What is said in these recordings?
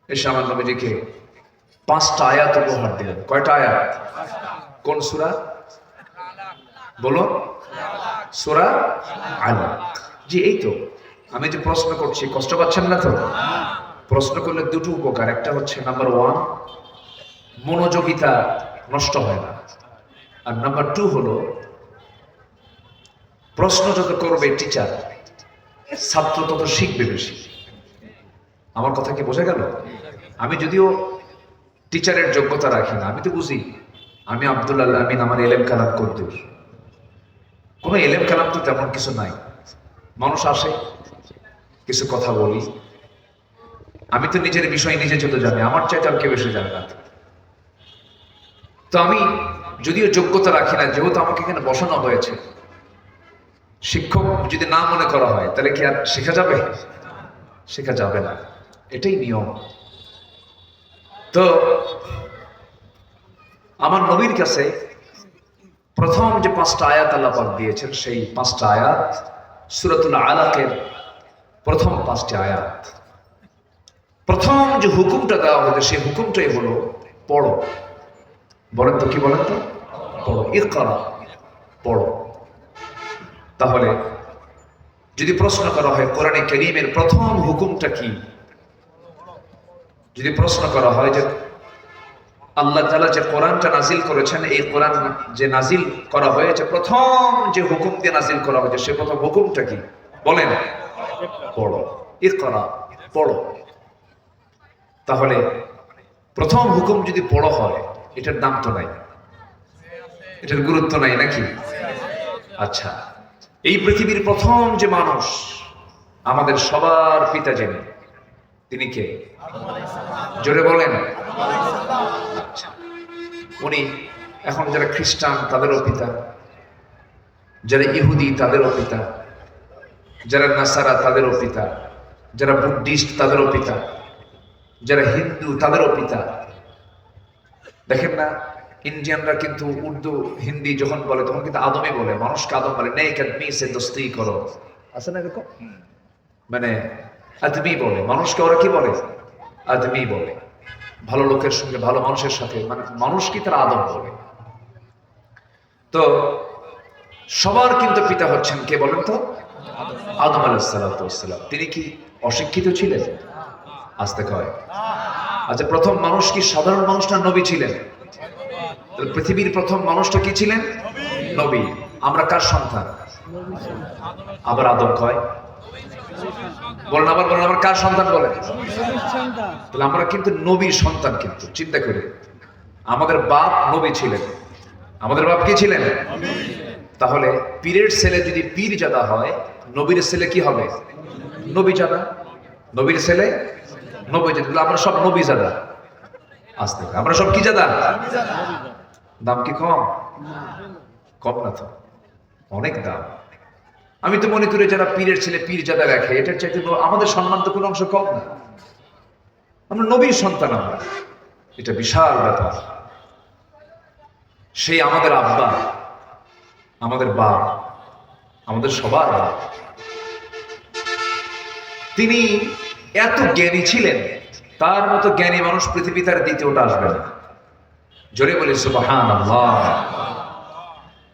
এসে আমার নবীজিকে 5টা আয়াত উপহার দিলেন। কয়টা আয়াত? কোন সূরা? বলো। সূরা আলাক। জি, এই তো। আমি যে প্রশ্ন করছি, কষ্ট পাচ্ছেন না তো? প্রশ্ন করলে দুটো উপকার। একটা হচ্ছে নাম্বার 1, মনোযোগিতা নষ্ট হয় না। আর নাম্বার 2 হলো, প্রশ্ন যত করবে টিচার, ছাত্র তত শিখবে বেশি। আমার কথা কি বোঝা গেল? আমি যদিও টিচারের যোগ্যতা রাখি না, আমি তো বুঝি আমি আব্দুল আমিন, আমার এলেম কালাম কদ্দুর। কোনো এলেম কালাম তো তেমন কিছু নাই। মানুষ আসে, কিছু কথা বলি, আমি তো নিজের বিষয় নিজে যত জানি, আমার চাইতে আর কেউ বেশি জানে না। তো আমি যদিও যোগ্যতা রাখি না, যেহেতু আমাকে এখানে বসানো হয়েছে, শিক্ষক যদি না মনে করা হয় তাহলে কি আর শেখা যাবে? শেখা যাবে না, এটাই নিয়ম। তো আমার নবীর কাছে প্রথম যে 5টা আয়াত আল্লাহ পাক দিয়েছেন, সেই 5টা আয়াত সূরাতুল আলাকের প্রথম 5টি আয়াত। প্রথম যে হুকুমটা দেওয়া হয়েছে সেই হুকুমটাই হলো পড়ো। বলেন তো, কি বলেন তো? পড়ো, ইকরা, পড়ো। তাহলে যদি প্রশ্ন করা হয় কোরআনে কারীমের প্রথম হুকুমটা কি, যদি প্রশ্ন করা হয় যে আল্লাহ তাআলা যে কোরআনটা নাজিল করেছেন, এই কোরআন যে নাজিল করা হয়েছে, প্রথম যে হুকুম দিয়ে নাজিল করা হয়েছে, সে প্রথম হুকুমটা কি? বলেন। পড়ো, ইকরা, পড়ো। তাহলে প্রথম হুকুম যদি পড়ো হয়, এটার দাম তো নাই, এটার গুরুত্ব নাই নাকি? আচ্ছা, এই পৃথিবীর প্রথম যে মানুষ, আমাদের সবার পিতা যিনি, তিনি কে? জোরে বলেন। আচ্ছা, উনি এখন যারা খ্রিস্টান তাদেরও পিতা, যারা ইহুদি তাদেরও পিতা, যারা নাসারা তাদেরও পিতা, যারা বুদ্ধিস্ট তাদেরও পিতা, যারা হিন্দু তাদেরও পিতা। দেখেন না, ইন্ডিয়ানরা কিন্তু উর্দু হিন্দি যখন বলে তখন কিন্তু আদমই বলে, মানুষকে আদম বলে। নেক আদমি সে দোস্তি করো, আছে না এরকম? মানে আদমি বলে মানুষকে, ওরা কি বলে? আদমি বলে। ভালো লোকের সঙ্গে, ভালো মানুষের সাথে, মানে মানুষ কি তারা আদম বলে। তো সবার কিন্তু পিতা হচ্ছেন কে বলেন তো? আদম আলাইহিস সালাতু ওয়াস সালাম। তিনি কি অশিক্ষিত ছিলেন? আস্তে কয়। আচ্ছা, প্রথম মানুষ কি সাধারণ মানুষ না নবী ছিলেন? পৃথিবীর প্রথম মানুষটা কি ছিলেন? নবী। আমরা কার সন্তান? আবার আদম কয়। বলেন, আবার বলেন, আবার কার সন্তান বলেন? তাহলে আমরা কিন্তু নবীর সন্তান। কিন্তু চিন্তা করে, আমাদের বাপ নবী ছিলেন। আমাদের বাপ কি ছিলেন? তাহলে পীরের ছেলে যদি পীরজাদা হয়, নবীর ছেলে কি হবে? নবীজাদা। নবীর ছেলে নবীজাদা। আমরা সব নবীজাদা। আস্তে, আমরা সব কি জাদা? দাম কি কম? কম না তো, অনেক দাম। আমি তো মনে করি যারা পীরের ছেলে পীরজাদা রাখে, এটার চাইতে আমাদের সম্মান তো কোনো অংশ কম না। আমরা নবীর সন্তান, আমরা, এটা বিশাল ব্যাপার। সেই আমাদের আব্বা, আমাদের বাপ, আমাদের সবার বাপ, তিনি এত জ্ঞানী ছিলেন, তার মতো জ্ঞানী মানুষ পৃথিবীতে আর দ্বিতীয়টা আসবে না। জোরে বলি সুবহানাল্লাহ।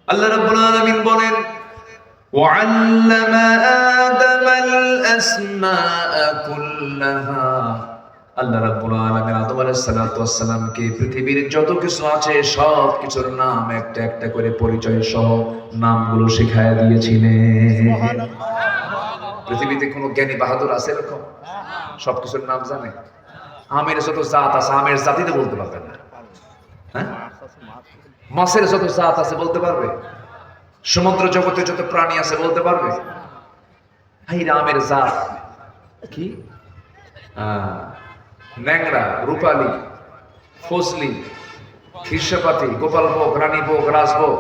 আল্লাহ রাব্বুল আলামিন বলেন, وَعَلَّمَ آدَمَ الْأَسْمَاءَ كُلَّهَا। আল্লাহ রাব্বুল আলামিন আদম আলাইহিস সালাতু ওয়াস সালামকে পৃথিবীর যত কিছু আছে সব কিছুর নাম একটা একটা করে পরিচয় সহ নামগুলো শিখায়া দিয়েছিলেন। পৃথিবীতে কোনো জ্ঞানী বাহাদুর আছে এরকম? সবকিছুর নাম জানে? আমের যত জাত আছে, আমের জাতি তো বলতে পারবে না। হ্যাঁ, মাছের যত জাত আছে বলতে পারবে? সমুদ্র জগতে যত প্রাণী আছে বলতে পারবে? এই আমের জাত কি? ন্যাংরা, রূপালী, ফজলি, খিরসাপাতি, গোপালভোগ, রানীভোগ, রাজভোগ,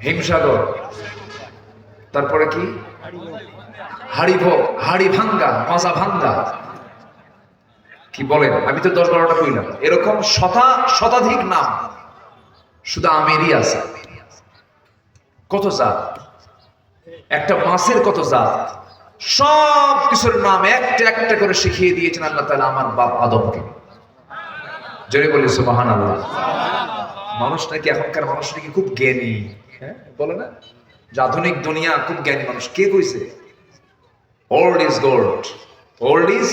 হিমসাগর, তারপরে কি হাড়িভোগ, হাড়ি ভাঙ্গা, মাজা ভাঙ্গা। কি বলেন? আমি তো 10-12টা কইলাম। এরকম শতাধিক নাম শুধু আমেরই আছে। কত জাত! একটা মাছের কত জাত! সব কিছুর নাম একটা একটা করে শিখিয়ে দিয়েছেন আল্লাহ তাআলা আমার বাপ আদমকে। জোরে বলি সুবহানাল্লাহ। মানুষ নাকি এখনকার মানুষ নাকি খুব জ্ঞানী, হ্যাঁ বলে না যে আধুনিক দুনিয়া খুব জ্ঞানী মানুষ। কে কইছে? Old is gold, old is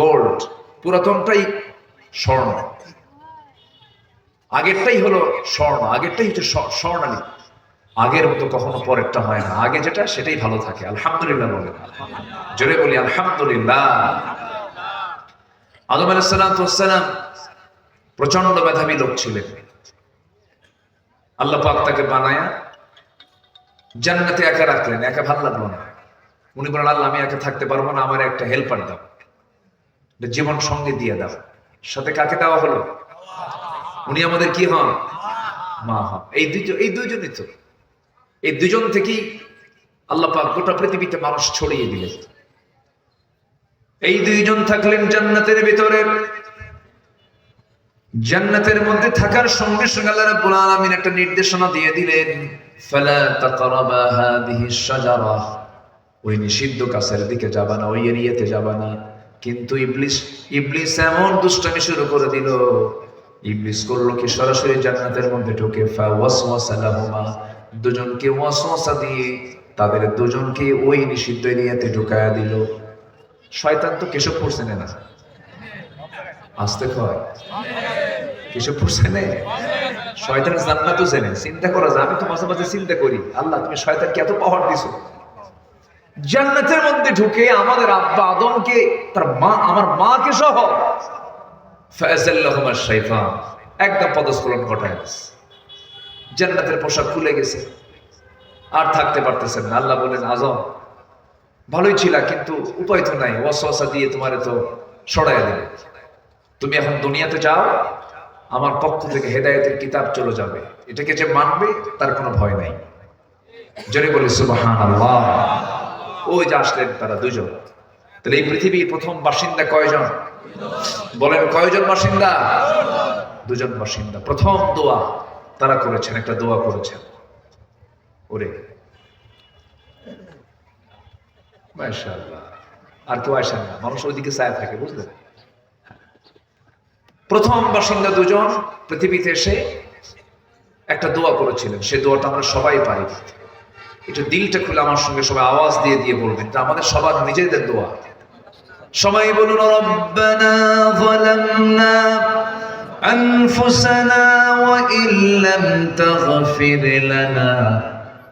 gold. পুরাতনটাই স্বর্ণ, আগেরটাই হলো স্বর্ণ, আগেরটাই হচ্ছে স্বর্ণালী। আগের মতো কখনো পরেরটা হয় না, আগে যেটা সেটাই ভালো থাকে। আলহামদুলিল্লাহ বলে, জোরে বলি আলহামদুলিল্লাহ। আদম আলাইহিস সালাম প্রচন্ড মেধাবী লোক ছিলেন। আল্লাহ পাক তাকে বানায়া জান্নাতে একা রাখলেন, একা ভালো লাগলো না। উনি বলেন আল্লাহ আমি একা থাকতে পারবো না, আমার একটা হেল্পার দাও, জীবন সঙ্গে দিয়ে দাও। সাথে কাকে দেওয়া হলো? উনি আমাদের কি হন? মা হন। এই দুইজনই তো, এই দুজন থেকেই আল্লাহ পাক গোটা পৃথিবীতে মানুষ ছড়িয়ে দিলেন। এই দুইজন থাকলেন জান্নাতের ভিতরে। জান্নাতের মধ্যে থাকার সঙ্গে সঙ্গে আল্লাহ রাব্বুল আলামিন একটা নির্দেশনা দিয়ে দিলেন, ফালা তাকরাবা হাদিহিশ শাজারা, ওই নিষিদ্ধ গাছের দিকে যাবা না, ওই এরিয়াতে যাবা না। কিন্তু ইবলিস এমন দুষ্টামি শুরু করে দিল। ইবলিস করলো কি, সরাসরি জান্নাতের মধ্যে ঢুকে ফাওয়াসওয়াসা লাহুমা, দুজনকে ওয়াসওয়াসা দিয়ে তাদের দুজনকে ওই নিষিদ্ধ এরিয়াতে ঢুকায়া দিল। শয়তান তো কেশব পড়ছে না, আসতে কয় কেশব পড়ছে না। শয়তান জান্নাতও চেনে। চিন্তা করা যায়, আমি তো মাঝে মাঝে চিন্তা করি আল্লাহ তুমি শয়তানকে এত পাওয়ার দিছো, জান্নাতের মধ্যে ঢুকে আমাদের আব্বা আদমকে, তার মা, আমার মাকে সহ ফাযাল্লাহুমা শাইতান একদম পদস্খলন ঘটায় দিয়েছে। জান্নাতের পোশাক খুলে গেছে, আর থাকতে পারতেছেন না। আল্লাহ বলেন আদম ভালোই ছিল, কিন্তু উপায় তো নাই, ওয়াসওয়াসা দিয়ে তোমারে তো সরাইয়া দিবে। তুমি এখন দুনিয়াতে যাও, আমার পক্ষ থেকে হেদায়েতের কিতাব চলে যাবে, এটাকে যে মানবে তার কোনো ভয় নাই। জোরে বলি সুবহানাল্লাহ। ওই যে আসলেন তারা দুজন। তাহলে এই পৃথিবীর প্রথম বাসিন্দা কয়জন? বলেন কয়জন বাসিন্দা? দুজন বাসিন্দা। প্রথম দোয়া তারা করেছেন, একটা দোয়া করেছেন, ওরে মাশাআল্লাহ। আর কেউ আসেন না, মানুষ ওইদিকে চায় থাকে, বুঝলেন? প্রথম বাসিন্দা দুজন পৃথিবীতে এসে একটা দোয়া করেছিলেন। সে দোয়াটা আমরা সবাই পারি। একটু দিলটা খুলে আমার সঙ্গে সবাই আওয়াজ দিয়ে দিয়ে বলবেন, এটা আমাদের সবার নিজেদের দোয়া। সবাই বলুন, রব্বানা যালামনা আনফুসানা ওয়া ইল্লাম তাগফির লানা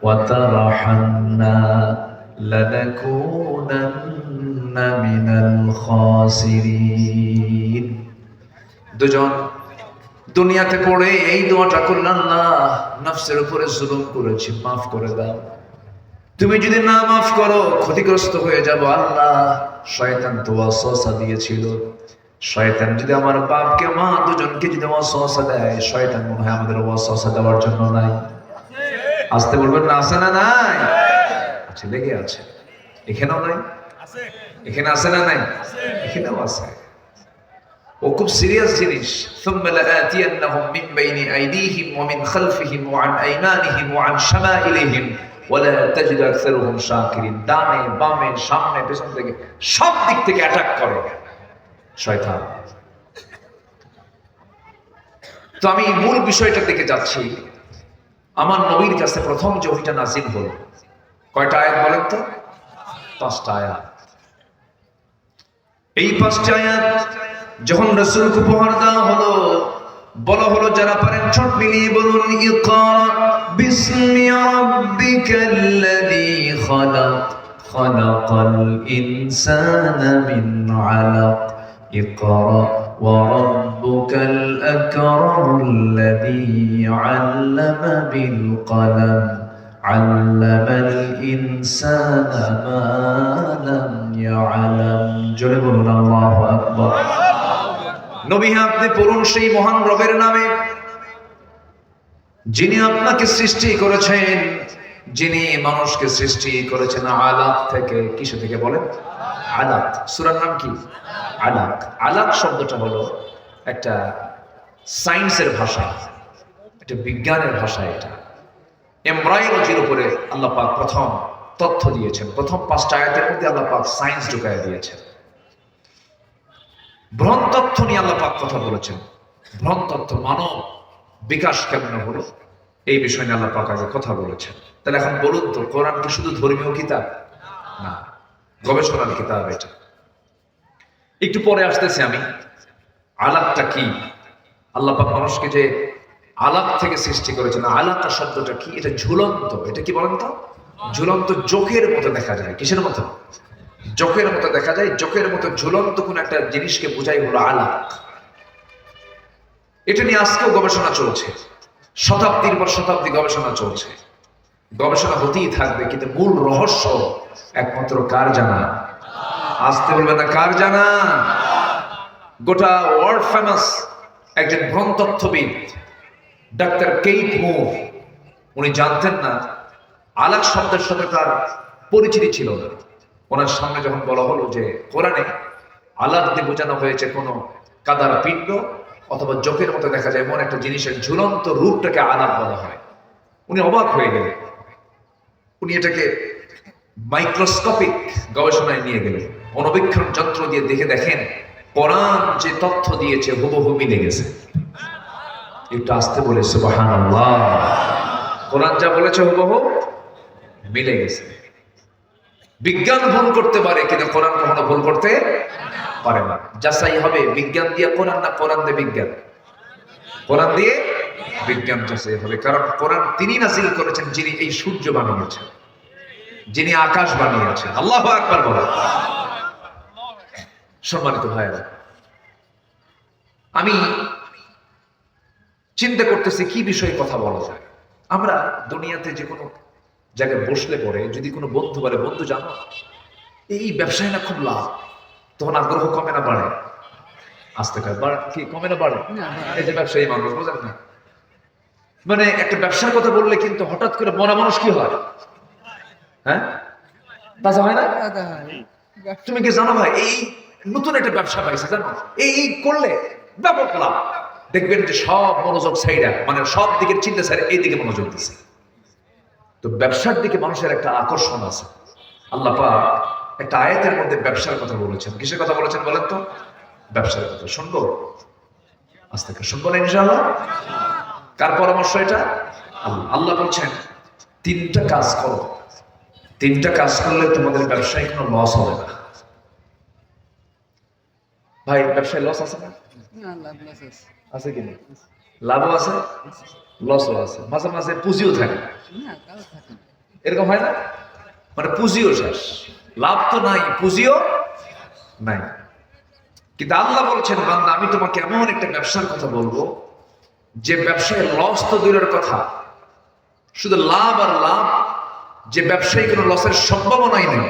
ওয়া তারহামনা লানাকুনান্না মিনাল খাসিরিন। দুজন দুনিয়াতে পড়ে এই দোয়াটা করলেন, আল্লাহ নফসের উপরে জুলুম করেছি, মাফ করে দাও। তুমি যদি না মাফ করো ক্ষতিগ্রস্ত হয়ে যাব। আল্লাহ শয়তান তো ওয়াসওয়াসা দিয়েছিল, শয়তান যদি আমার বাপকে মা দুজনকে যদি ওয়াসওয়াসা দেয়, শয়তান মনে হয় আমাদের ওয়াসওয়াসা দেওয়ার জন্য নাই। আসতে বলবেন না, আছে না নাই? আচ্ছা, লেগে আছে। এখানেও নাই? এখানে আছে না নাই? এখানেও আছে। ও খুব সিরিয়াস জিনিস। ثم لآتينهم من بين أيديهم ومن خلفهم وعن أيمانهم وعن شمائلهم ولا تجد أكثرهم شاكرين। ডানে বামে সামনে পেছন থেকে সব দিক থেকে অ্যাটাক করে শয়তান। তো আমি মূল বিষয়টার দিকে যাচ্ছি। আমার নবীর কাছে প্রথম যে ওহীটা নাযিল হলো, কয়টা আয়াত বলেন তো? 5টা আয়াত। এই 5টা আয়াত যখন রাসূলকে উপহার দেওয়া হলো, বলা হলো যারা পারেন ঠোঁট মিলিয়ে বলুন, ইকরা বিসমি রাব্বিকাল্লাযী খালাক খালাকাল ইনসানা মিন আলাক ইকরা ওয়া রাব্বুকাল আকরামুল্লাযী আল্লামা বিল কলম আল্লামাল ইনসানা মা লাম ইয়ালাম। জোরে বলুন আল্লাহু আকবার। নবী, আপনি পড়ুন সেই মহান রবের নামে যিনি আপনাকে সৃষ্টি করেছেন, যিনি মানুষকে সৃষ্টি করেছেন আলাক থেকে। কিসে থেকে বলেন? আলাক। সূরার নাম কি? আলাক। আলাক শব্দটা হলো একটা সায়েন্সের ভাষা, এটা বিজ্ঞানের ভাষা। এটা এমব্রায়োলজির উপরে আল্লাহ পাক প্রথম তথ্য দিয়েছেন। প্রথম 5টা আয়াতের মধ্যে আল্লাহ পাক সায়েন্স ঢুকায় দিয়েছেন। ভ্রণ তথ্য নিয়ে আল্লাহ পাক কথা বলেছেন। ভ্রণ তথ্য, মানব বিকাশ কেমন হলো এই বিষয় নিয়ে আল্লাহ পাক আগে কথা বলেছেন। তাহলে এখন বলুন তো, কোরআন কি শুধু ধর্মীয় কিতাব? না, গবেষণার কিতাব এটা। একটু পরে আসতেছি আমি। আলাকটা কি? আল্লাহ পাক মানুষকে যে আলাক থেকে সৃষ্টি করেছেন, আলাকা শব্দটা কি? এটা ঝুলন্ত। এটা কি বলেন তো? ঝুলন্ত, জোকের মতো দেখা যায়। কিসের মতো? জোকের মতো দেখা যায়। জোকের মতো ঝুলন্ত কোন একটা জিনিসকে বোঝাই হলো আলাক। এটা নিয়ে আজকেও গবেষণা চলছে, শতাব্দীর পর শতাব্দী গবেষণা চলছে। গবেষণা হতেই থাকবে, কিন্তু মূল রহস্য একমাত্র কার জানা? আসতে বলবে না, কার জানা? গোটা ওয়ার্ল্ড ফেমাস একজন ভ্রণতত্ত্ববিদ ডাক্তার কেইট মুর, উনি জানতেন না আলাক শব্দের সাথে তার পরিচিতি ছিল না। ওনার সামনে যখন বলা হলো যে কোরআনে আলাক দিয়ে বোঝানো হয়েছে কোনো কাদার পিণ্ড অথবা জোকের মতো দেখা যায় এমন একটা জিনিসের ঝুলন্ত রূপটাকে আলাক বলা হয়, উনি অবাক হয়ে গেলেন। উনি এটাকে মাইক্রোস্কোপিক গবেষণায় নিয়ে গেলেন। অণুবীক্ষণ যন্ত্র দিয়ে দেখেন কোরআন যে তথ্য দিয়েছে হুবহু মিলে গেছে। একটু আসতে বলে সুবহানাল্লাহ। কোরআন যা বলেছে হুবহু মিলে গেছে। বিজ্ঞান ভুল করতে পারে, কিন্তু কোরআন কখনো ভুল করতে পারে না। যাচাই হবে বিজ্ঞান দিয়ে কোরআন, না কোরআন দিয়ে বিজ্ঞান? কোরআন দিয়ে বিজ্ঞান যাচাই হবে। কারণ কোরআন তিনি নাযিল করেছেন যিনি এই সূর্য বানিয়েছেন, যিনি আকাশ বানিয়েছেন। আল্লাহু আকবার বলেন। সম্মানিত ভাইরা, আমি চিন্তা করতেছি কি বিষয়ে কথা বলা যায়। আমরা দুনিয়াতে যে কোনো জায়গায় বসলে পরে যদি কোনো বন্ধু বলে, বন্ধু জানো এই ব্যবসায় না খুব লাভ, তখন আগ্রহ কমে না বাড়ে? আস্তে কি কমে না বাড়ে? এই যে ব্যবসায়ী মানুষ, বোঝেন না, মানে একটা ব্যবসার কথা বললে কিন্তু হঠাৎ করে মরা মানুষ কি হয়? হ্যাঁ, তাজা হয় না? তুমি কি জানো ভাই এই নতুন একটা ব্যবসা পাইছে, জানো এই করলে ব্যাপক লাভ। দেখবেন যে সব মনোযোগ সাইডা, মানে সব দিকের চিন্তা সাইডা এই দিকে মনোযোগ দিচ্ছে। তো ব্যবসার দিকে মানুষের একটা আকর্ষণ আছে। আল্লাহ পাক একটা আয়াতের মধ্যে ব্যবসার কথা বলেছেন। কিসের কথা বলেছেন বলেন তো? ব্যবসার কথা। শুনবো? আজ থেকে শুনবো না ইনশাআল্লাহ? কার পরামর্শ এটা? আল্লাহ বলছেন 3টা কাজ করো, 3টা কাজ করলে তোমাদের ব্যবসায় কোনো লস হবে না। ভাই ব্যবসায় লস আছে না? আছে কি না? লাভও আছে, লসও আছে, মাঝে মাঝে পুঁজিও থাকে। এরকম হয় না? মানে পুঁজিও শেষ, লাভ তো নাই, পুঁজিও নাই। কিন্তু আল্লাহ বলছেন, বান্দা আমি তোমাকে এমন একটা ব্যবসার কথা বলবো যে ব্যবসায় লস তো দূরের কথা, শুধু লাভ আর লাভ, যে ব্যবসায় কোনো লসের সম্ভাবনাই নেই।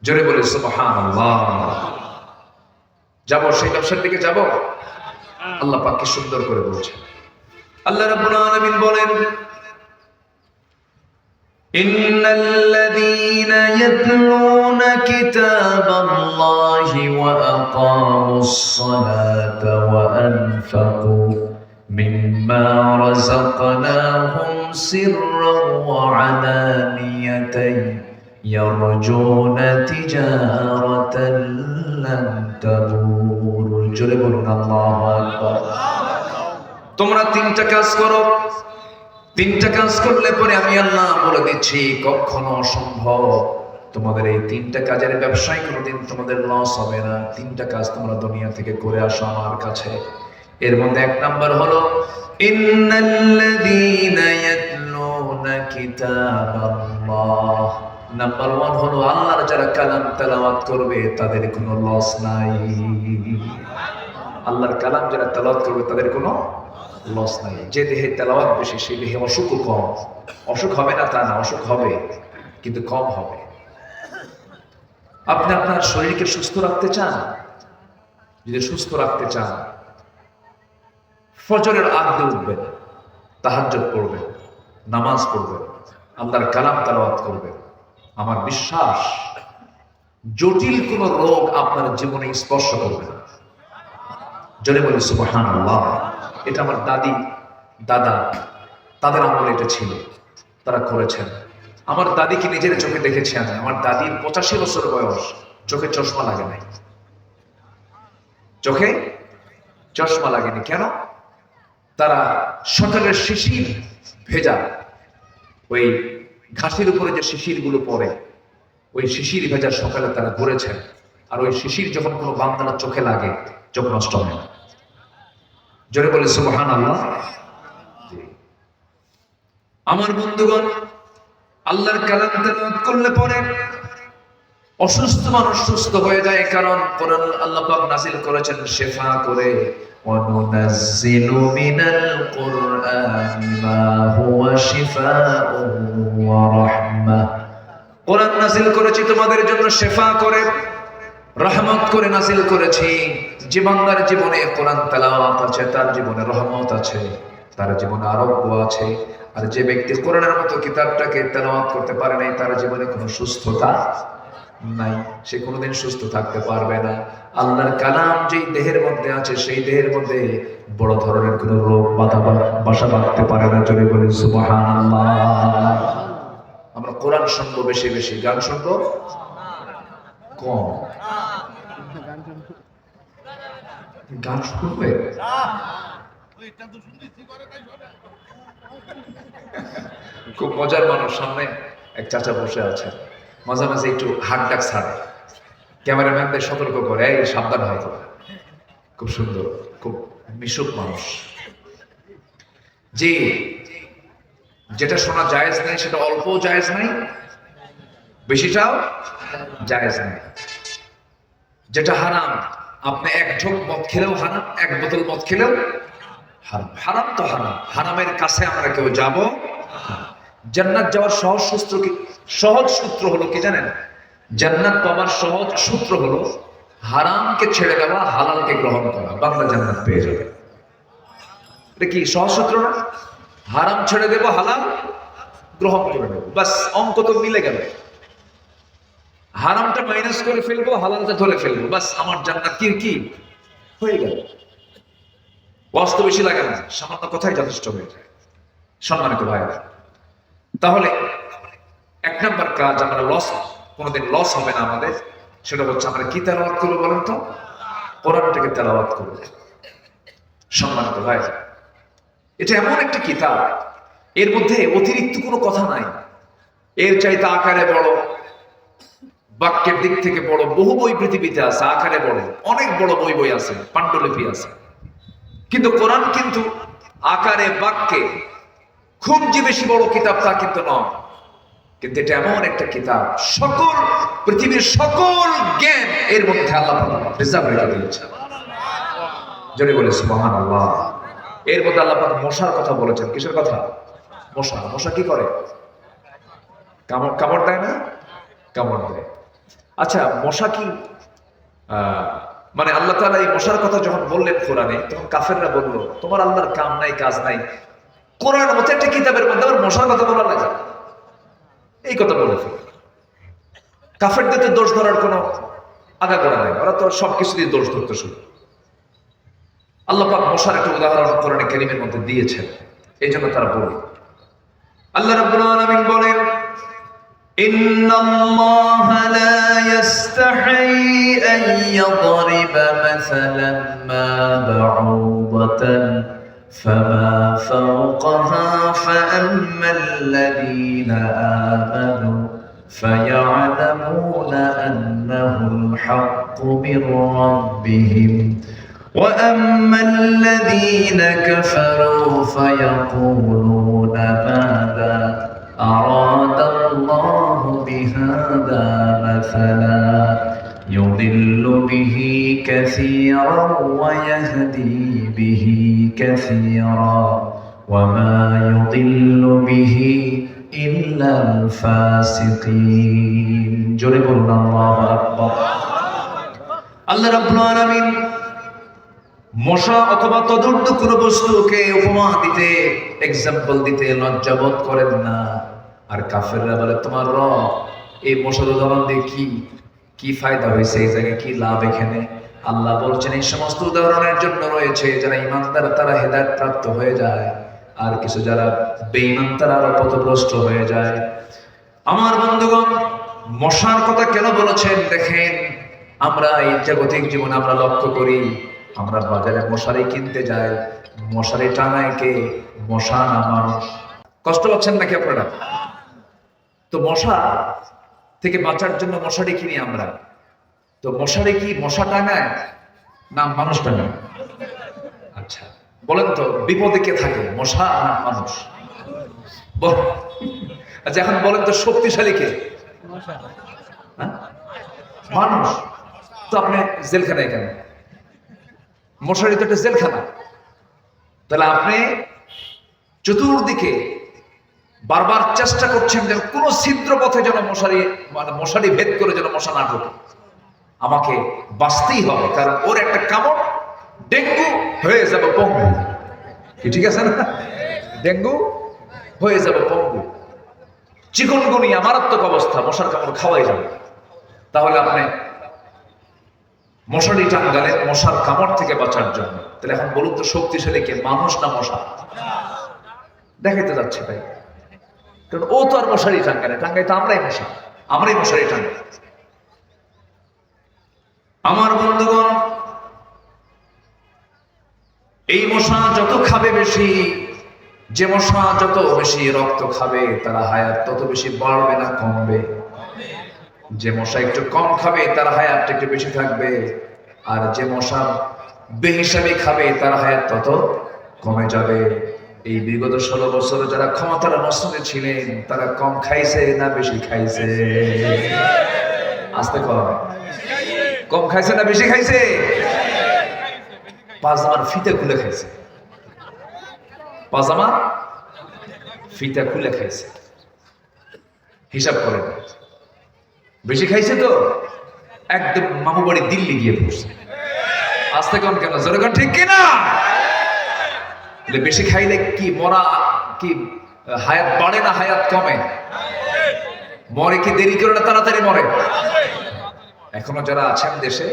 জোরে বলে সুবহানাল্লাহ। যাবো সেই ব্যবসার দিকে যাবো? আল্লাহ পাক কি সুন্দর করে বলছেন। আল্লাহ রাব্বুল আলামিন বলেন, ইন্নাল্লাযীনা ইয়াতলুনা কিতাবাল্লাহি ওয়া আকামুস সালাতা ওয়া আনফাকু মিম্মা রাযাকনাহুম সিররান ওয়া আলানিয়াতান ইয়ারজুনা তিজারাতান লান তাবুর। জোরে বলুন আল্লাহু আকবার। তোমরা 3টা কাজ করো, 3টা কাজ করলে পরে আমি আল্লাহ বলে দিচ্ছি কখনো অসম্ভব তোমাদের এই 3টা কাজের ব্যবসায় কোনোদিন তোমাদের লস হবে না। 3টা কাজ তোমরা দুনিয়া থেকে করে আসো আমার কাছে। এর মধ্যে 1 নাম্বার হলো ইন্নাল্লাযীনা ইয়াতলুনা কিতাবাল্লাহ। নাম্বার 1 হলো আল্লাহর যারা কালাম তেলাওয়াত করবে তাদের কোনো লস নাই। আল্লাহর কালাম যারা তেলাওয়াত করবে তাদের কোনো লস নাই। যে দেহে তেলাওয়াত বেশি সেই দেহে অসুখও কম। অসুখ হবে না তা না, অসুখ হবে কিন্তু কম হবে। আপনি আপনার শরীরকে সুস্থ রাখতে চান? যদি সুস্থ রাখতে চান, ফজরের আগ দিয়ে উঠবেন, তাহাজ্জুদ পড়বেন, নামাজ পড়বেন, আল্লাহর কালাম তেলাওয়াত করবেন। আমার বিশ্বাস জটিল কোন রোগ আপনার জীবনে স্পর্শ করবে না। জোরে বলে সুবহানাল্লাহ। এটা আমার দাদি দাদা তাদের আমলে এটা ছিল, তারা করেছেন। আমার দাদিকে নিজের চোখে দেখেছি আমি, আমার দাদির 85 বছর বয়স, চোখে চশমা লাগে নাই, চোখে চশমা লাগেনি। কেন? তারা সকালের শিশির ভেজা, ওই ঘাসের উপরে যে শিশির গুলো পড়ে, ওই শিশির ভেজা সকালে তারা ঘুরেছেন। আর ওই শিশির যখন কোনো বান্দার চোখে লাগে, চোখ নষ্ট হয় না। জোরে বলে সুবহানাল্লাহ। আমার বন্ধুগণ, আল্লাহর কালাম তেলাওয়াত করলে পরে অসুস্থ মানুষ সুস্থ হয়ে যায়, কারণ কোরআন আল্লাহ পাক নাযিল করেছেন শিফা করে। ওয়ানুনাজ্জিলু মিনাল কুরআনি মা হুয়া শিফাউন ওয়া রাহমাহ। কোরআন নাযিল করেছি তোমাদের জন্য শিফা করে, রহমত করে নাযিল করেছি। যে বান্দার জীবনে কোরআন তেলাওয়াত আছে, তার জীবনে রহমত আছে, তার জীবনে আরোগ্য আছে। আর যে ব্যক্তি কোরআনের মতো কিতাবটাকে তেলাওয়াত করতে পারে নাই, তার জীবনে কোনো সুস্থতা নাই, সে কোনোদিন সুস্থ থাকতে পারবে না। আল্লাহর কালাম যেই দেহের মধ্যে আছে, সেই দেহের মধ্যে বড় ধরনের কোনো রোগ বাসা বাঁধতে পারে না। জোরে বলে সুবহানাল্লাহ। আমরা কোরআন শুনবো বেশি বেশি, গান শুনবো কম। গান শুনবে খুব মজার মানুষ। সামনে এক চাচা বসে আছে, মাঝে মাঝে একটু হাত ডাক ছাড়ে, ক্যামেরাম্যানদের সতর্ক করে, এই সাবধান হয়তো। খুব সুন্দর, খুব মিশুক মানুষ। যে যেটা শোনা জায়েজ নাই, সেটা অল্প জায়েজ নাই, বেশিটাও জায়েজ নাই। যেটা হারাম, আপনি এক ঢোক মদ খেলেও হারাম, এক বোতল মদ খেলেও হারাম। হারাম তো হারাম, হারামের কাছে আমরা কেউ যাব। জান্নাত যাওয়ার সহজ সূত্র কি? সহজ সূত্র হলো কি জানেন? জান্নাত পাওয়ার সহজ সূত্র হলো হারামকে ছেড়ে দেওয়া, হালালকে গ্রহণ করা, বান্দা জান্নাত পেয়ে যাবে। এটা কি সহজ সূত্র না? হারাম ছেড়ে দেব, হালাল গ্রহণ করে নেব, বাস অঙ্ক তো মিলে গেল। হারামটা মাইনাস করে ফেলবো, হালালটা ধরে ফেলবো, বাস আমার জান্নাত কি হয়ে গেল। ওয়াজ বেশি লাগে না, সামান্য কথাই যথেষ্ট হয়ে যায়। সম্মানিত ভাইরা, তাহলে এক নাম্বার কাজ, আমরা কোনোদিন লস হবে না আমাদের, সেটা হচ্ছে আমরা কি তেলাওয়াত করবো বলেন তো? কোরআনটাকে তেলাওয়াত করবো। সম্মানিত ভাইরা, এটা এমন একটা কিতাব, এর মধ্যে অতিরিক্ত কোনো কথা নাই। এর চাইতে আকারে বড়, বাক্যের দিক থেকে বড় বহু বই পৃথিবীতে আছে। আকারে বড় অনেক বড় বই আছে, পাণ্ডুলিপি আছে। কিন্তু কোরআন কিন্তু আকারে, বাক্যে খুব যে বেশি বড় কিতাব তা কিন্তু নয়। কিন্তু এটা এমন একটা কিতাব, সকল পৃথিবীর সকল জ্ঞান এর মধ্যে আল্লাহ রিজার্ভ রেখে দিয়েছেন। যদি বলে সুবহানাল্লাহ। এর মধ্যে আল্লাহ পাক মশার কথা বলেছেন। কিসের কথা? মশা। মশা কি করে? কামড় দেয় না? কামড় দেয়। আচ্ছা, মশা কি মানে আল্লাহ তাআলা এই মশার কথা যখন বললেন কোরআনে, তখন কাফেররা বলল, তোমার আল্লাহর কাম নাই, কাজ নাই, কোরআনের মতো একটা কিতাবের মধ্যে আবার মশার কথা বলা লাগে, এই কথা বলে ফেলে। কাফেরদের তো দোষ ধরার কোনো আগাগোড়া নাই, ওরা তো সবকিছু দিয়ে দোষ ধরতে শুরু। আল্লাহ পাক মশার একটা উদাহরণ কোরআনে কারীমের মধ্যে দিয়েছেন, এই জন্য তারা বলে। আল্লাহ রাব্বুল আলামিন বলেন, ইন্নাল্লাহা লা ইস্তাহি আন ইয়াদরিবা মাসালান মা বাউদাতান ফামা ফাওকাহা ফাআম্মাল্লাযীনা আমানু ফায়া'লামুনা আন্নাহুল হাক্কু মির রাব্বিহিম وأما الذين كفروا فيقولون ماذا أراد الله بهذا مثلا يضل به كثيرا ويهدي به كثيرا وما يضل به إلا الفاسقين جربنا الله أكبر الله رب العالمين মশা অথবা তদুর্ধ কোন বস্তুকে উপমা দিতে, এক্সাম্পল দিতে লজ্জাবোধ করেন না। আর কাফেররা বলে, তোমার রব এই মশার উদাহরণ দিয়ে কি ফায়দা হয়েছে, এই জায়গায় কি লাভ এখানে? আল্লাহ বলছেন, এই সমস্ত উদাহরণের জন্য রয়েছে যারা ইমানদার তারা হেদায়েত প্রাপ্ত হয়ে যায়, আর কিছু যারা বেঈমান তারা আরো পথভ্রষ্ট হয়ে যায়। আমার বন্ধুগণ, মশার কথা কেন বলেছেন দেখেন, আমরা এই জাগতিক জীবনে আমরা লক্ষ্য করি, আমরা বাজারে মশারি কিনতে যাই, মশারি টানায় কে? মশা না মানুষ। কষ্ট পাচ্ছেন নাকি আপনারা? তো মশা থেকে বাঁচার জন্য মশারি কিনি আমরা, তো মশারি কি মশা টাঙায় না মানুষ টাঙায়? আচ্ছা বলেন তো, বিপদে কে থাকে, মশা না মানুষ? আচ্ছা এখন বলেন তো, শক্তিশালী কে? হ্যাঁ? মানুষ। তো আপনি জেলখানায় কেন? মশারি তো একটা জেলখানা। তাহলে আপনি চতুর্দিকে বারবার চেষ্টা করছেন যেন কোন ছিদ্র পথে যেন মশারি ভেদ করে যেন মশা না ঢোকে। আমাকে বাঁচতেই হবে, কারণ ওর একটা কামড় ডেঙ্গু হয়ে যাবে পঙ্গু। কি ঠিক আছে না? ডেঙ্গু হয়ে যাবে পঙ্গু, চিকুনগুনিয়া মারাত্মক অবস্থা, মশার কামড় খাওয়াই যাবে। তাহলে আপনি মশারি টাঙ্গালেন মশার কামড় থেকে বাঁচার জন্য। তাহলে এখন বলুন তো, শক্তিশালী কে, মানুষ না মশা? দেখাইতে যাচ্ছে তাই, কারণ ও তো আর মশারি টাঙ্গায় না, টাঙ্গাই তো আমরাই মশা, আমরাই মশারি টাঙ্গাই। আমার বন্ধুগণ, এই মশা যত খাবে বেশি, যে মশা যত বেশি রক্ত খাবে তার হায়াত তত বেশি বাড়বে না কমবে? যে মশা একটু কম খাবে তার হায়াতটা একটু বেশি থাকবে, আর যে মশা বেহিসাবি খাবে তার হায়াত তত কমে যাবে। এই বিগত 16 বছর যারা ক্ষমতার মসনদে ছিলেন, তারা কম খাইছে না বেশি খাইছে? আস্তে কম। কম খাইছে না বেশি খাইছে? পাজামার ফিতে খুলে খাইছে, পাজামা ফিতা খুলে খাইছে। হিসাব করেন, বেশি খাইছে তো একদম মামু বাড়ি দিল্লি গিয়ে পড়ছে। আস্তে কম কেন, জোরে কন ঠিক কিনা? বেশি খাইলে কি মরা কি হায়াত বাড়ে না হায়াত কমে? মরে কি দেরি করে না তাড়াতাড়ি মরে? এখনো যারা আছেন দেশে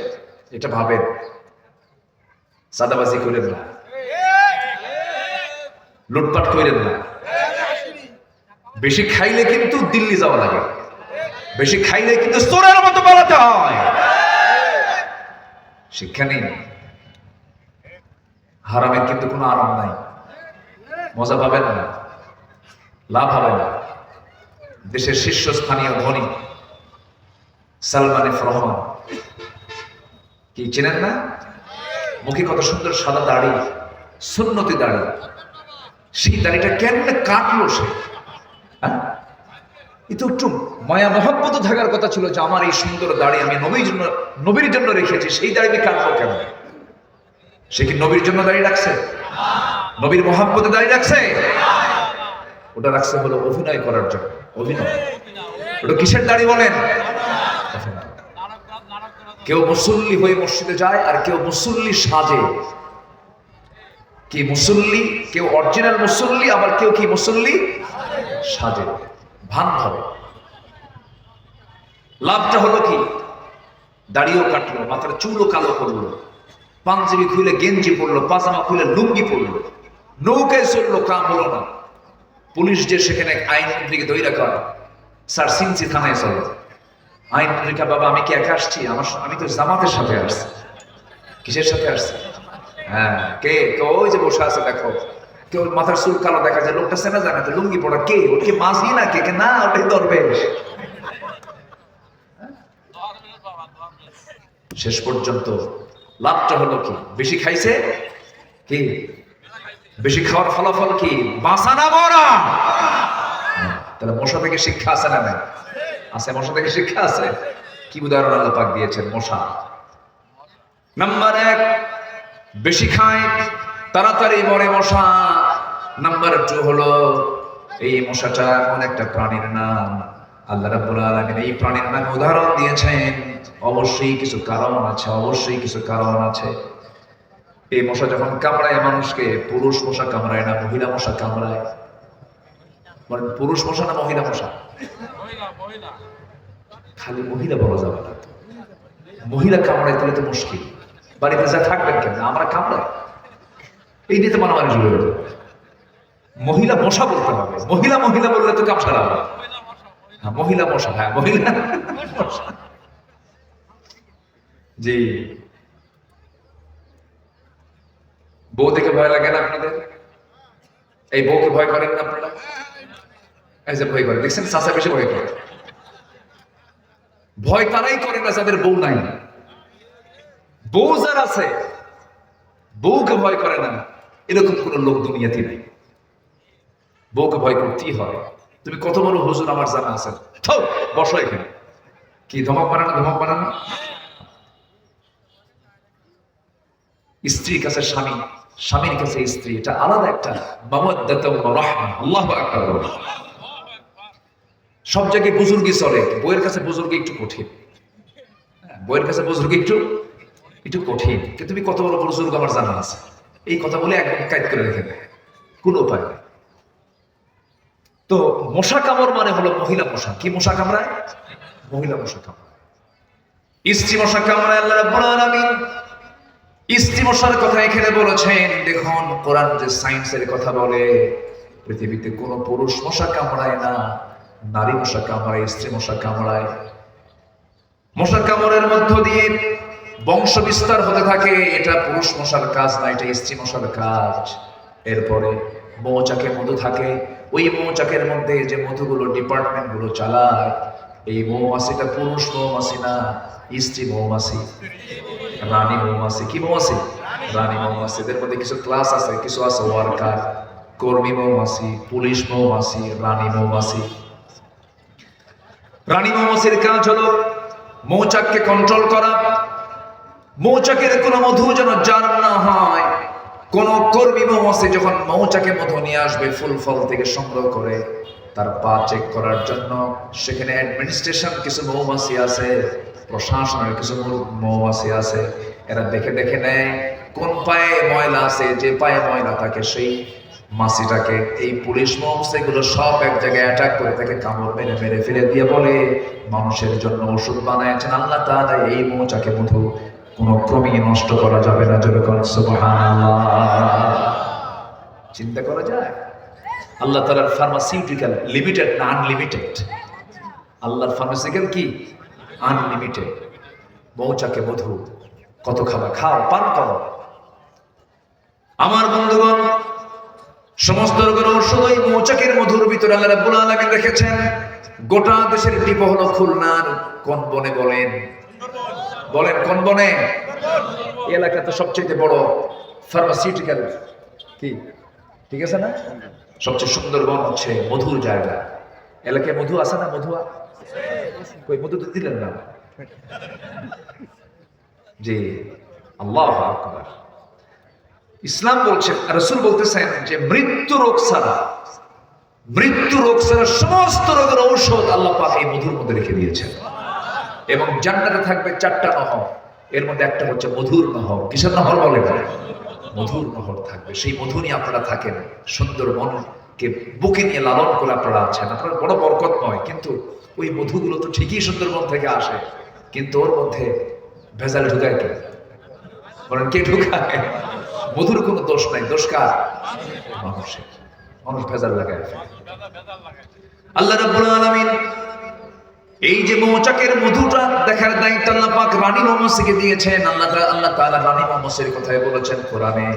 এটা ভাবেন, সাদাবাজি করেন না, লুটপাট করেন না। বেশি খাইলে কিন্তু দিল্লি যাওয়া লাগে, বেশি খাইলে কিন্তু চোরের মতো পালাতে হয়। শিক্ষা নেই, হারামের কিন্তু কোনো আরাম নাই, মজা পাবেন না, লাভ হবে না। দেশের শীর্ষস্থানীয় ধনী সালমান এফ রহমান, কি চেনেন না? মুখে কত সুন্দর সাদা দাড়ি, সুন্নতি দাড়ি, সেই দাড়িটা কেমনে কাটলো সে? হ্যাঁ, এটা একটু মায়া মহব্বত থাকার কথা ছিল যে আমার এই সুন্দর দাড়ি আমি নবীর জন্য রেখেছি, সেই দাড়ি আমি কাটবো কেন? সে কি নবীর জন্য দাড়ি রাখছে? নবীর মহব্বতে দাড়ি রাখছে? ওটা রাখছে হলো অভিনয় করার জন্য। অভিনয়, ওটা কিসের দাড়ি বলেন? কেউ মুসল্লি হয়ে মসজিদে যায়, আর কেউ মুসল্লি সাজে। কি মুসল্লি? কেউ অরিজিনাল মুসল্লি, আবার কেউ কি মুসল্লি সাজে, ভান ধরে। লাভটা হলো কি? দাড়িও কাটলো, মাথার চুলও কালো করলো, পাঞ্জাবি খুলে গেঞ্জি পরলো, পাজামা খুলে লুঙ্গি পরলো, নৌকায় চললো, কাম হলো না। পুলিশ যে সেখানে আইনমন্ত্রীকে দই রাখা, স্যার সিনসি থানায় চলো। আইনমন্ত্রীকে, বাবা আমি কি একা আসছি? আমি তো জামাতের সাথে আসছি। কিসের সাথে আসছি? হ্যাঁ, কে? ওই যে বসে আছে দেখো, কেউ মাথার চুল কালো দেখা যায়, লোকটা চেনা যায় না, তো লুঙ্গি পড়া কে? ওর কি মাঝি না কে? না, ওটাই দরবেশ। শেষ পর্যন্ত লাভটা হলো কি? বেশি খাইছে কি? বেশি খাওয়ার ফলাফল কি? বাঁচা না মরা। তাহলে মশা থেকে শিক্ষা আছে না? নাই আছে, মশা থেকে শিক্ষা আছে। কি উদাহরণ আল্লাহ পাক দিয়েছেন? মশা। নাম্বার 1, বেশি খায় তাড়াতাড়ি মরে মশা। নাম্বার 2 হলো, এই মশাটা এমন একটা প্রাণীর নাম, আল্লাহ রাব্বুল আলামিন এই প্রাণীর নাম উদাহরণ দিয়েছেন। অবশ্যই কিছু কারণ আছে, অবশ্যই কিছু কারণ আছে। এই মশা যখন কামড়ায় মানুষকে, পুরুষ মশা কামড়ায় না, মহিলা মশা কামড়ায়। পুরুষ মশা না মহিলা মশা? খালি মহিলা বলা যাবে না, মহিলা কামড়ায় তাহলে তো মুশকিল। বাড়িতে যা থাকবেন কেন? আমরা কামড়াই, এই নিয়ে তো মানামানি শুরু হয়ে। মহিলা মশা বলতে হবে, মহিলা মহিলা বললে তো কাম সারা হবে। হ্যাঁ, মহিলা মশা, হ্যাঁ মহিলা মশা। জি, বউ দেখে ভয় লাগে না আপনাদের? এই বউকে ভয় করেন না আপনারা? এই যে ভয় করে, দেখছেন চাচা বেশি ভয় করে। ভয় তারাই করে না যাদের বউ নাই। বউ যার আছে, বউকে ভয় করে না, এরকম কোন লোক দুনিয়াতে নাই। বউকে ভয় করতেই হয়। তুমি কত বড় হুজুর আমার জানা আছে, বসো এখানে। কি ধমক বানানো, ধমক বানানো? স্ত্রীর কাছে স্বামী, স্বামীর কাছে স্ত্রী, এটা আলাদা একটা মাওয়াদ্দাত ওয়া রাহমা। আল্লাহু আকবার। সব জায়গায় বুজুর্গি চলে, বউয়ের কাছে বুজুর্গি একটু কঠিন। বউয়ের কাছে বুজুর্গি একটু কঠিন। কিন্তু তুমি কত বড় বুজুর্গ আমার জানা আছে, এই কথা বলে একদম কাইদ করে রেখে দেয়, কোন উপায় নেই। তো মশা কামড় মানে হলো মহিলা মশা। কি মশা কামড়ায়? মহিলা মশা কামড়ায়। স্ত্রী মশা কামড়ায় আল্লাহ রাব্বুল আলামিন স্ত্রী মশার কথা এখানে বলেছেন। দেখুন কোরআন যে সায়েন্সের কথা বলে, পৃথিবীতে কোনো পুরুষ মশা কামড়ায় না, নারী মশা কামড়ায়, স্ত্রী মশা কামড়ায়। মশা কামড়ের মধ্য দিয়ে বংশ বিস্তার হতে থাকে, এটা পুরুষ মশার কাজ না, এটা স্ত্রী মশার কাজ। এরপরে মৌচাকে মধু থাকে, ওই মৌচাকের মধ্যে যে মধুগুলো ডিপার্টমেন্ট গুলো চালায়, এই মৌমাছিটা পুরুষ মৌমাছি না, স্ত্রী মৌমাছি, রানী মৌমাছি। কি মৌমাছি? রানী মৌমাছি। এদের মধ্যে কিছু ক্লাস আছে, কিছু আছে ওয়ার্কার, কর্মী মৌমাছি, পুলিশ মৌমাছি, রানী মৌমাছি। রানী মৌমাছির কাজ হলো মৌচাককে কন্ট্রোল করা, মৌচাকের কোনো মধু যেন জার্ম না হয়। কোন কর্মী মৌমাছি যখন মৌচাকে মধু নিয়ে আসবে ফুল ফল থেকে সংগ্রহ করে, তার পা চেক করার জন্য সেখানে অ্যাডমিনিস্ট্রেশন কিছু মৌমাছি আছে, প্রশাসনের কিছু মৌমাছি আছে। এরা দেখে দেখে নেয় কোন পায়ে ময়লা আছে, যে পায়ে ময়লা থাকে সেই মাছিটাকে এই পুলিশ মৌমাছিগুলো সব এক জায়গায় অ্যাটাক করে তাকে কামড় মেরে মেরে ফেলে দিয়ে বলে মানুষের জন্য ওষুধ বানাইছেন আল্লাহ তাআলা, এই মৌচাকে মধু কোনো ক্রমেই নষ্ট করা যাবে না। জোরে বলেন সুবহানাল্লাহ। চিন্তা করা যায়? আল্লাহ তাআলার ফার্মাসিউটিক্যাল লিমিটেড না আনলিমিটেড? আল্লাহর ফার্মাসিউটিক্যাল কি? আনলিমিটেড। মৌচাকে মধু কত খাবার, খাও, পান করো। আমার বন্ধুগণ, সমস্ত রোগের ঔষধ ওই মৌচাকের মধুর ভিতরে আল্লাহ রাব্বুল আলামিন রেখেছেন। গোটা দেশের ডিপো হলো খুলনার কোন বনে বলেন? বলেন কোন বনে? এই এলাকাতে সবচেয়ে বড় ফার্মাসিউটিক্যাল কি, ঠিক আছে না? সবচেয়ে সুন্দর বন হচ্ছে মধুর জায়গা। এলাকায় মধু আছে না? মধু কই? মধু তো দিলেন না। জি, আল্লাহু আকবার। ইসলাম বলছে, রাসূল বলতেছেন যে মৃত্যু রোগ ছাড়া সমস্ত রোগের ঔষধ আল্লাহ পাক এই মধুর মধ্যে রেখে দিয়েছেন। এবং জান্নাতে থাকবে 4টা নহর, এর মধ্যে একটা হচ্ছে মধুর নহর। কিসের নহর বলে? মধুর নহর থাকবে। সেই মধু নিয়ে আপনারা থাকেন, সুন্দর মনকে বুকে নিয়ে লালন করে আপনারা আছেন। আপনার বড় বরকত নয়, কিন্তু ওই মধুগুলো তো ঠিকই সুন্দরবন থেকে আসে, কিন্তু ওর মধ্যে ভেজাল ঢুকায় কে? বলেন কে ঢুকায়? মধুর কোনো দোষ নাই, দোষ কার? মানুষের। মানুষ ভেজাল লাগায়। আল্লাহ রাব্বুল আলামিন এই যে মৌচাকের মধুটা দেখার দায়িত্ব আল্লাহ পাক রানী মৌমাছিকে দিয়েছেন। আল্লাহ তাআলা রানী মৌমাছির কথাই বলেছেন কোরআনে,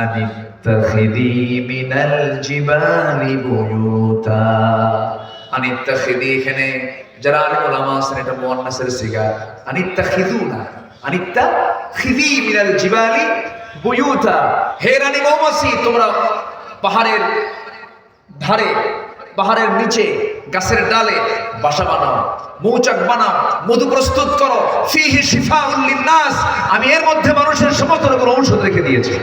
আনিত্তাখিদি মিনাল জিবালি বুয়ুতা। আনিত্তাখিদি, এখানে যারা আলেম ওলামা আছেন এটা মুয়ান্নাসের সিগা। আনিত্তাখিদুনা, আনিত্তাখিদি মিনাল জিবালি বুয়ুতা। হে রানী মৌমাছি, তোমরা পাহাড়ের ধারে, পাহাড়ের নিচে, গাছের ডালে বাসা বানাও, মৌচাক বানাও, মধু প্রস্তুত করো। ফিহি শিফাউল লিন্নাস, আমি এর মধ্যে মানুষের সমস্ত রোগের ঔষধ রেখে দিয়েছি।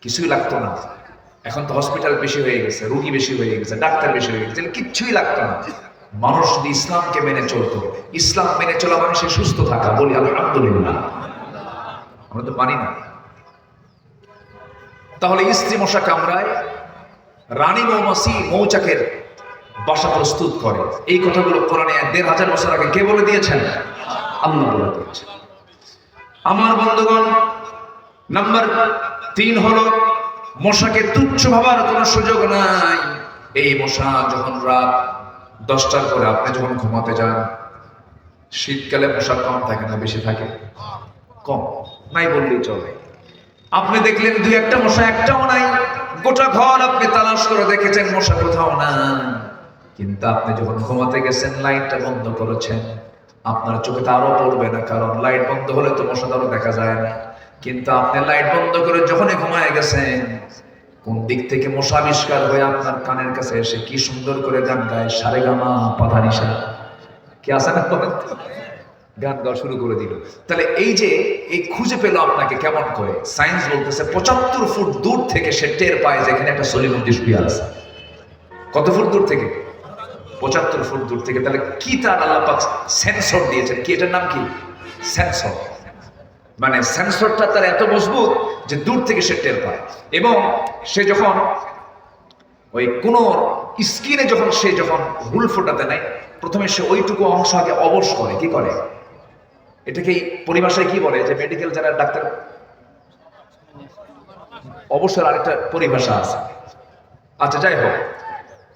কিছুই লাগতো না। এখন তো হসপিটাল বেশি হয়ে গেছে, রোগী বেশি হয়ে গেছে, ডাক্তার বেশি হয়ে গেছে, কিচ্ছুই লাগতো না। মানুষ যদি ইসলামকে মেনে চলতো, ইসলাম মেনে চলা মানুষের সুস্থ থাকা। বলি আলহামদুলিল্লাহ। আমরা তো মানি না। তাহলে স্ত্রী মশা কামড়ায়, রানী মৌমাছি মৌচাকের বাসা প্রস্তুত করে। এই কথাগুলো কোরআনে 1500 বছর আগে কে বলে দিয়েছেন? আল্লাহ বলে দিয়েছেন। আমার বন্ধুগণ, নাম্বার 3 হলো মশাকে তুচ্ছ ভাবার কোনো সুযোগ নাই। এই মশা যখন রাত 10টার পরে আপনি যখন ঘুমাতে যান, শীতকালে মশা কম থাকে না বেশি থাকে? কম, নাই বললেই চলে। আপনি দেখলেন দুই একটা মশা, একটাও নাই। গোটা ঘর আপনি তালাশ করে দেখেছেন, মশা কোথাও না। কিন্তু আপনি যখন ঘুমাতে গেছেন, লাইটটা বন্ধ করেছেন, আপনার চোখে তো আরো পড়বে না, কারণ লাইট বন্ধ হলে তো মশা আরো দেখা যায় না। কিন্তু আপনি লাইট বন্ধ করে যখনই ঘুমায় গেছেন, কোন দিক থেকে মশা আবিষ্কার হয়ে আপনার কানের কাছে এসে কি সুন্দর করে গান গায়, সারেগামা পাধানিসা, কি আছে না, গান গাওয়া শুরু করে দিল। তাহলে এই যে এই খুঁজে পেল আপনাকে কেমন করে? সায়েন্স বলতেছে 75 ফুট দূর থেকে সে টের পায় যেখানে একটা সলিমুদ্দিন শুয়ে আছে। কত ফুট দূর থেকে? 75 ফুট দূর থেকে। তাহলে কি তার আল্লাহ পাক সেন্সর দিয়েছেন, কি এটার নাম কি? সেন্সর। মানে সেন্সরটা তার এত মজবুত যে দূর থেকে সে টের পায়। এবং সে যখন ওই কোন স্কিনে যখন সে যখন হুল ফোটাতে নেয়, প্রথমে সে ওইটুকু অংশ আগে অবশ করে। কি করে? এটাকে পরিভাষায় কি বলে? যে মেডিকেল যারা ডাক্তার, অবশ্যই আরেকটা পরিভাষা আছে। আচ্ছা, যাই হোক,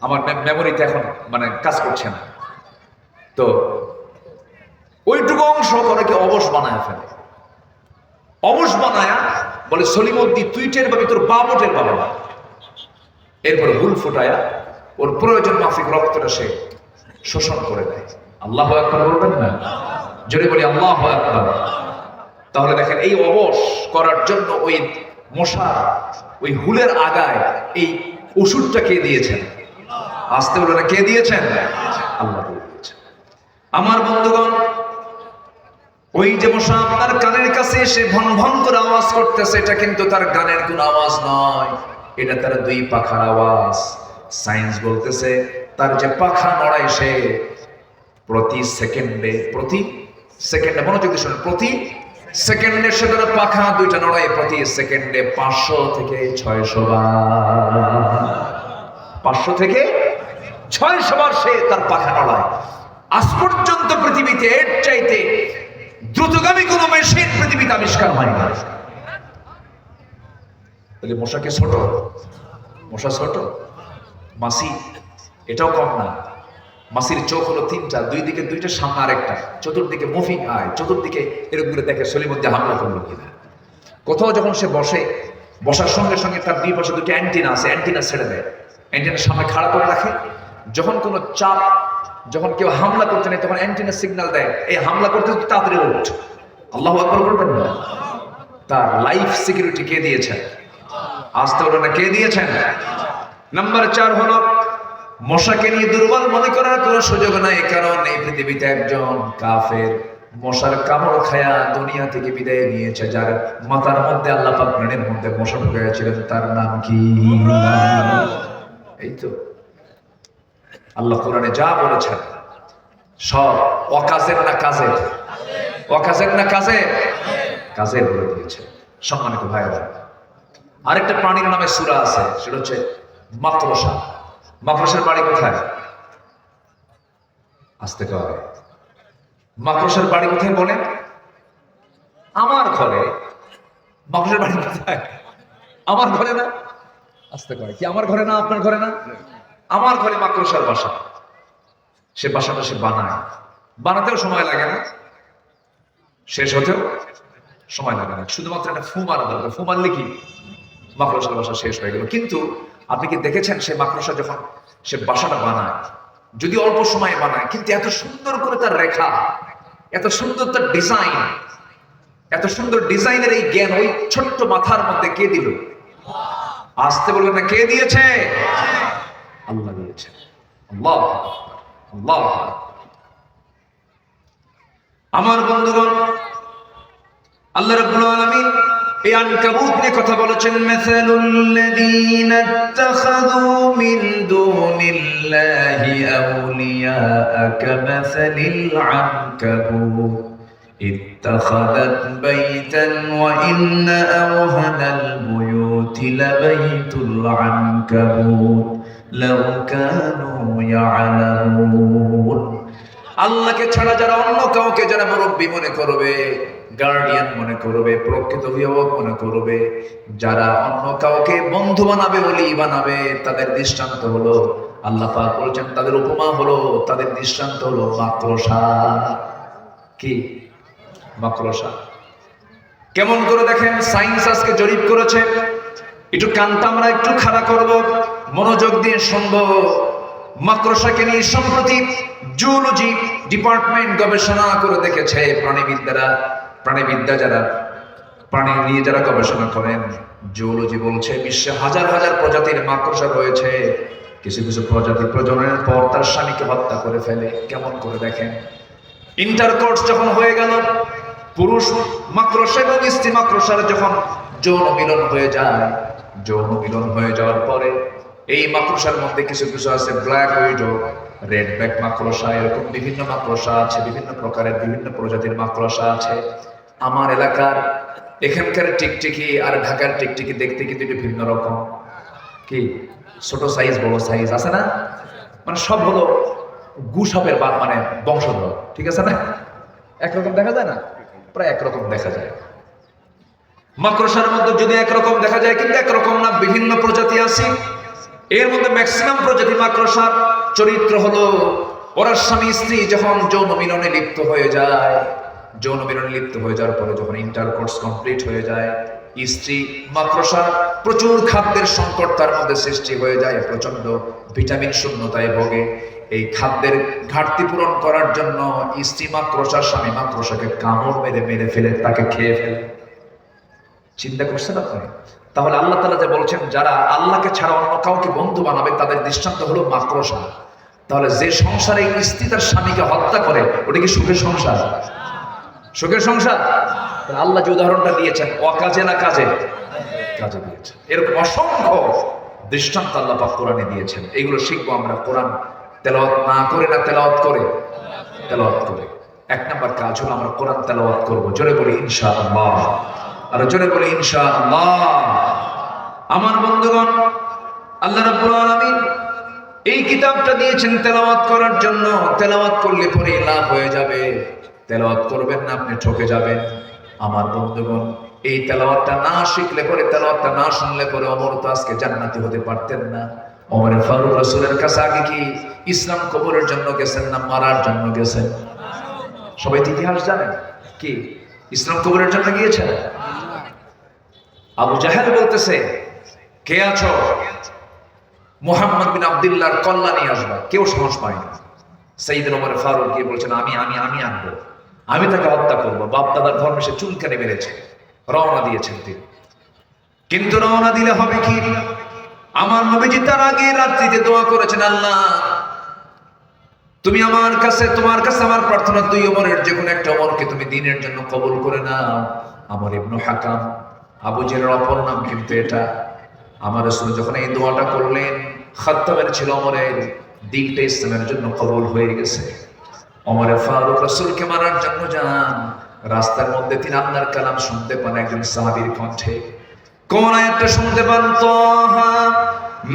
আমার মেমোরিতে এখন মানে কাজ করছে না। তো ওইটুকু অংশ করে কি অবশ বানায় ফেলে। অবশ বানায়া বলে, সলিমুদ্দিন তুই টের পাবি, তোর বাবটের পাবে না। এরপরে হুল ফোটায়া ওর প্রয়োজন মাফিক রক্তটা সে শোষণ করে দেয়। আল্লাহু আকবার বলবেন না? জোরে বলি আল্লাহু আকবার। তাহলে দেখেন, এই অবশ করার জন্য ওই মশা ওই হুলের আগায় এই ওষুধটা কে দিয়েছেন? আসতে বলে না, কে দিয়েছেন? আল্লাহ দিয়েছেন। আমার বন্ধুগণ, ওই যে মশা আপনার কানের কাছে এসে ভন ভন করে আওয়াজ করতেছে, এটা কিন্তু তার গানের কোন আওয়াজ নয়, এটা তার দুই পাখার আওয়াজ। সায়েন্স বলতেছে তার যে পাখা নড়ায় সে প্রতি সেকেন্ডে মনোযোগ দিয়ে শুনুন, প্রতি সেকেন্ডে সে তার পাখা দুইটা নড়ায়, প্রতি সেকেন্ডে 500 থেকে 600 বার। 500 থেকে 600 বার সে তার পাখা নড়ায়। আজ পর্যন্ত পৃথিবীতে এর চাইতে দ্রুতগামী কোন মেশিন পৃথিবীতে আবিষ্কার হয় না। তাহলে মশাকে ছোট, মশা ছোট, মাছি এটাও কম না। মাছির চোখ হলো 3টা, দুই দিকে 2টা, সামনে আরেকটা, চতুর্দিকে মুভিং আয়, চতুর্দিকে এরকম করে দেখে সলিমুদ্দিন হামলা করলো কিনা। কোথাও যখন সে বসে, বসার সঙ্গে সঙ্গে তার দুই পাশে 2টা অ্যান্টিনা আছে, অ্যান্টিনা ছেড়ে দেয়, অ্যান্টিনার সামনে খাড়া করে রাখে। যখন কোনো চাপ, যখন কেউ হামলা করতে নেই, তখন অ্যান্টিনা সিগন্যাল দেয়, এই হামলা করতে তাড়াতাড়ি ওঠ। আল্লাহু আকবার বলবেন না? তার লাইফ সিকিউরিটি কে দিয়েছেন? আসতে হলো না, কে দিয়েছেন? নাম্বার 4 হলো, মশাকে নিয়ে দুর্বল মনে করার কোনো সুযোগ নাই, কারণ এই পৃথিবীতে একজন কাফের মশার কামড় খায়া দুনিয়া থেকে বিদায় নিয়েছে, যার মাথার মধ্যে আল্লাহ পাক ব্রেনের মধ্যে মশা ঢুকিয়েছিলেন। তার নাম কি? এই তো আল্লাহ কোরআনে যা বলেছেন সব অকাজের না কাজের? অকাজের না কাজের? কাজের বলে দিয়েছে। সম্মানিত ভাইরা, আরেকটা প্রাণীর নামে সূরা আছে, সেটা হচ্ছে মাকড়সা। মাকড়সার বাড়ি কোথায়? আসতে কয়, মাকড়সার বাড়ি কোথায় বলেন? আমার ঘরে। মাকড়সার বাড়ি কোথায়? আমার ঘরে না? আসতে কয়, কি আমার ঘরে না? আপনার ঘরে না? আমার ঘরে মাকড়সার বাসা। সে বাসাটা সে বানায়, বানাতেও সময় লাগে না, শেষ হতেও সময় লাগে না, শুধুমাত্র একটা ফু মারা দরকার। ফু মারলে কি মাকড়সার বাসা শেষ হয়ে গেল। কিন্তু আপনি কি দেখেছেন সে মাকড়সা যখন সে বাসাটা বানায়, যদি অল্প সময়ে বানায়, কিন্তু এত সুন্দর করে তার রেখা, এত সুন্দর তার ডিজাইন, এত সুন্দর ডিজাইনের এই জ্ঞান ওই ছোট্ট মাথার মধ্যে কে দিল? আসতে বলবেন না, কে দিয়েছে? আল্লাহ দিয়েছে। আল্লাহ আল্লাহ। আমার বন্ধুগণ, আল্লাহ রাব্বুল আলামিন এই আনকাবুত নিয়ে কথা বলেছেন, মাসালুল লাযীনা ইত্তাখাযু মিন দুনিল্লাহি আউলিয়া কামাসালিল আনকাবুত ইত্তাখাযাত বাইতান ওয়া ইন্না আওহানাল বুয়ুতি লাবাইতুল আনকাবুত লাউ কানু ইয়ালামুন। আল্লাহকে ছাড়া যারা অন্য কাউকে যারা মুরব্বি মনে করবে, গার্ডিয়ান মনে করবে, প্রকৃত অভিভাবক মনে করবে। যারা অন্য কাউকে বন্ধু বানাবে, ওলি বানাবে, তাদের দৃষ্টান্ত হলো, আল্লাহ পাক বলছেন তাদের উপমা হলো, তাদের দৃষ্টান্ত হলো মাকড়সা। কি? মাকড়সা। কেমন করে দেখেন, সায়েন্স আজকে জরিপ করেছে। একটু কানটা আমরা একটু খাড়া করব, মনোযোগ দিয়ে শুনবো। মাকড়সাকে নিয়ে সম্প্রতি জুলজি ডিপার্টমেন্ট গবেষণা করে দেখেছে। প্রাণীবিদ্যা যারা প্রাণী নিয়ে যারা গবেষণা করেন, জুলজি বলছে বিশ্বে হাজার হাজার প্রজাতির মাকড়সা রয়েছে। কিছু কিছু প্রজাতি প্রজননের পর তার স্বামীকে হত্যা করে ফেলে। কেমন করে দেখেন, ইন্টারকোর্স যখন হয়ে গেল, পুরুষ মাকড়সা এবং স্ত্রী মাকড়সার যখন যৌন মিলন হয়ে যায়, যৌন মিলন হয়ে যাওয়ার পরে এই মাকড়সার মধ্যে কিছু কিছু আছে ব্ল্যাক উইডো, রেড ব্যাক মাকড়সা, এরকম বিভিন্ন মাকড়সা আছে, বিভিন্ন প্রকারের বিভিন্ন প্রজাতির মাকড়সা আছে। আমার এলাকার এখানকার টিকটিকি আর ঢাকার টিকটিকি দেখতে কিন্তু একটু ভিন্ন রকম। কি? ছোট সাইজ, বড় সাইজ আছে না? মানে সব হলো গুসাপের মানে বংশধর, ঠিক আছে না? একরকম দেখা যায় না? প্রায় একরকম দেখা যায়। মাকড়সার মধ্যে যদি একরকম দেখা যায়, কিন্তু একরকম না, বিভিন্ন প্রজাতি আছে। এর মধ্যে ম্যাক্সিমাম প্রজাতি মাকড়সার চরিত্র হলো, ওরা স্বামী স্ত্রী যখন যৌন মিলনে লিপ্ত হয়ে যায়, যৌন মিলনে লিপ্ত হয়ে যাওয়ার পরে যখন ইন্টারকোর্স কমপ্লিট হয়ে যায়, স্ত্রী মাকড়সা প্রচুর খাদ্যের সংকট তার মধ্যে সৃষ্টি হয়ে যায়, প্রচন্ড ভিটামিন শূন্যতায় ভোগে। এই খাদ্যের ঘাটতি পূরণ করার জন্য স্ত্রী মাকড়সা স্বামী মাকড়সাকে কামড় মেরে মেরে ফেলে, তাকে খেয়ে ফেলে। চিন্তা করছেন আপনি? তাহলে আল্লাহ তাআলা যে বলছেন যারা আল্লাহকে ছাড়া অন্য কাউকে বন্ধু বানাবে, তাদের দৃষ্টান্ত হলো মাকড়সা। তাহলে যে সংসারে স্ত্রী তার স্বামীকে হত্যা করে, ওটা কি সুখের সংসার? সুখের সংসার? আল্লাহ যে উদাহরণটা দিয়েছেন, অকাজে না কাজে? কাজে দিয়েছেন। এরকম অসংখ্য দৃষ্টান্ত আল্লাহ পাক কোরআনে দিয়েছেন। এগুলো শিখবো আমরা কোরআন তেলাওয়াত না করে, না তেলাওয়াত করে? তেলাওয়াত করে। এক নাম্বার কাজ হলো আমরা কোরআন তেলাওয়াত করবো। জোরে বলি ইনশাআল্লাহ, আর জোরে বলি ইনশাআল্লাহ। আমার বন্ধুগণ, আল্লাহ রাব্বুল আলামিন এই কিতাবটা দিয়েছেন তেলাওয়াত করার জন্য। তেলাওয়াত করলে পরে লাভ হয়ে যাবে, তেলাওয়াত করবেন না আপনি ঠকে যাবেন। আমার বন্ধুগণ, এই তেলাওয়াতটা না শিখলে পরে, তেলাওয়াতটা না শুনলে পরে ওমর তো আজকে জান্নাতি হতে পারতেন না। ওমরে ফারুক রাসূলের কাছে আগে কি ইসলাম কবুলের জন্য গেছেন না মারার জন্য গেছেন? সবাই ইতিহাস জানেন। কি ইসলাম কবুলের জন্য গিয়েছেন? আবু জাহেল বলতেছে, কে আছো? মুহাম্মদ বিন আব্দুল্লাহর কল্লা নিয়ে আসবা। কেউ সাহস পায় না। সাইয়েদনা ওমর ফারুক গিয়ে বলছেন, আমি আনবো, আমি তাকে হত্যা করবো। বাপ দাদার ধর্মে সে চুলকানি মেরেছে। রওনা দিয়েছেন তিনি। কিন্তু রওনা দিলে হবে কি? আমার নবীজি তার আগে রাত্রিতে দোয়া করেছেন, আল্লাহ তুমি আমার কাছে, তোমার কাছে আমার প্রার্থনা, দুই ওমরের যে কোনো একটা ওমরকে তুমি দ্বীনের জন্য কবুল করে নাও। আমর ইবনে হাকাম, আবু জেহেলের অপর নাম কিন্তু এটা। আমার রাসূল যখন এই দোয়াটা করলেন, খাত্তাবের ছিল ওমরের দিলটা ইসলামের জন্য কবুল হয়ে গেছে। ওমরে ফারুক রাসূলকে মারার জন্য যান। রাস্তার মধ্যে তিনি আল্লাহর কালাম শুনতে পান একজন সাহাবীর কণ্ঠে। কোন আয়াতটা শুনতে পান? তাহা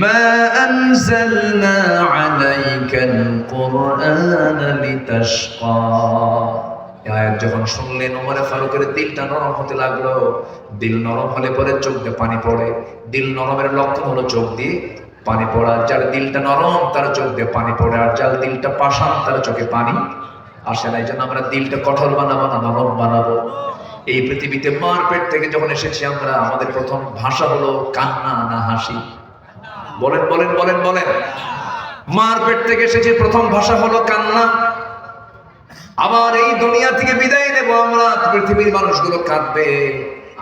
মা আনজালনা আলাইকাল কুরআনা লিতাশকা। এই আয়াত যখন শুনলেন, ওমরে ফারুকের দিলটা নরম হতে লাগলো। দিল নরম হলে পরে চোখ দিয়ে পানি পড়ে। দিল নরমের লক্ষণ হলো চোখ দিয়ে পানি পড়া। যার দিলটা নরম তার চোখ দিয়ে পানি পড়ে, আর যার দিলটা পাষাণ তার চোখে পানি আসে না। এই জন্য আমরা দিলটা কঠোর বানাবো না, নরম বানাবো। এই পৃথিবীতে মার পেট থেকে যখন এসেছি আমরা, আমাদের প্রথম ভাষা হলো কান্না না হাসি? বলেন বলেন বলেন বলেন। মার পেট থেকে এসেছি, প্রথম ভাষা হলো কান্না। আবার এই দুনিয়া থেকে বিদায় নেব আমরা, পৃথিবীর মানুষগুলো কাঁদবে।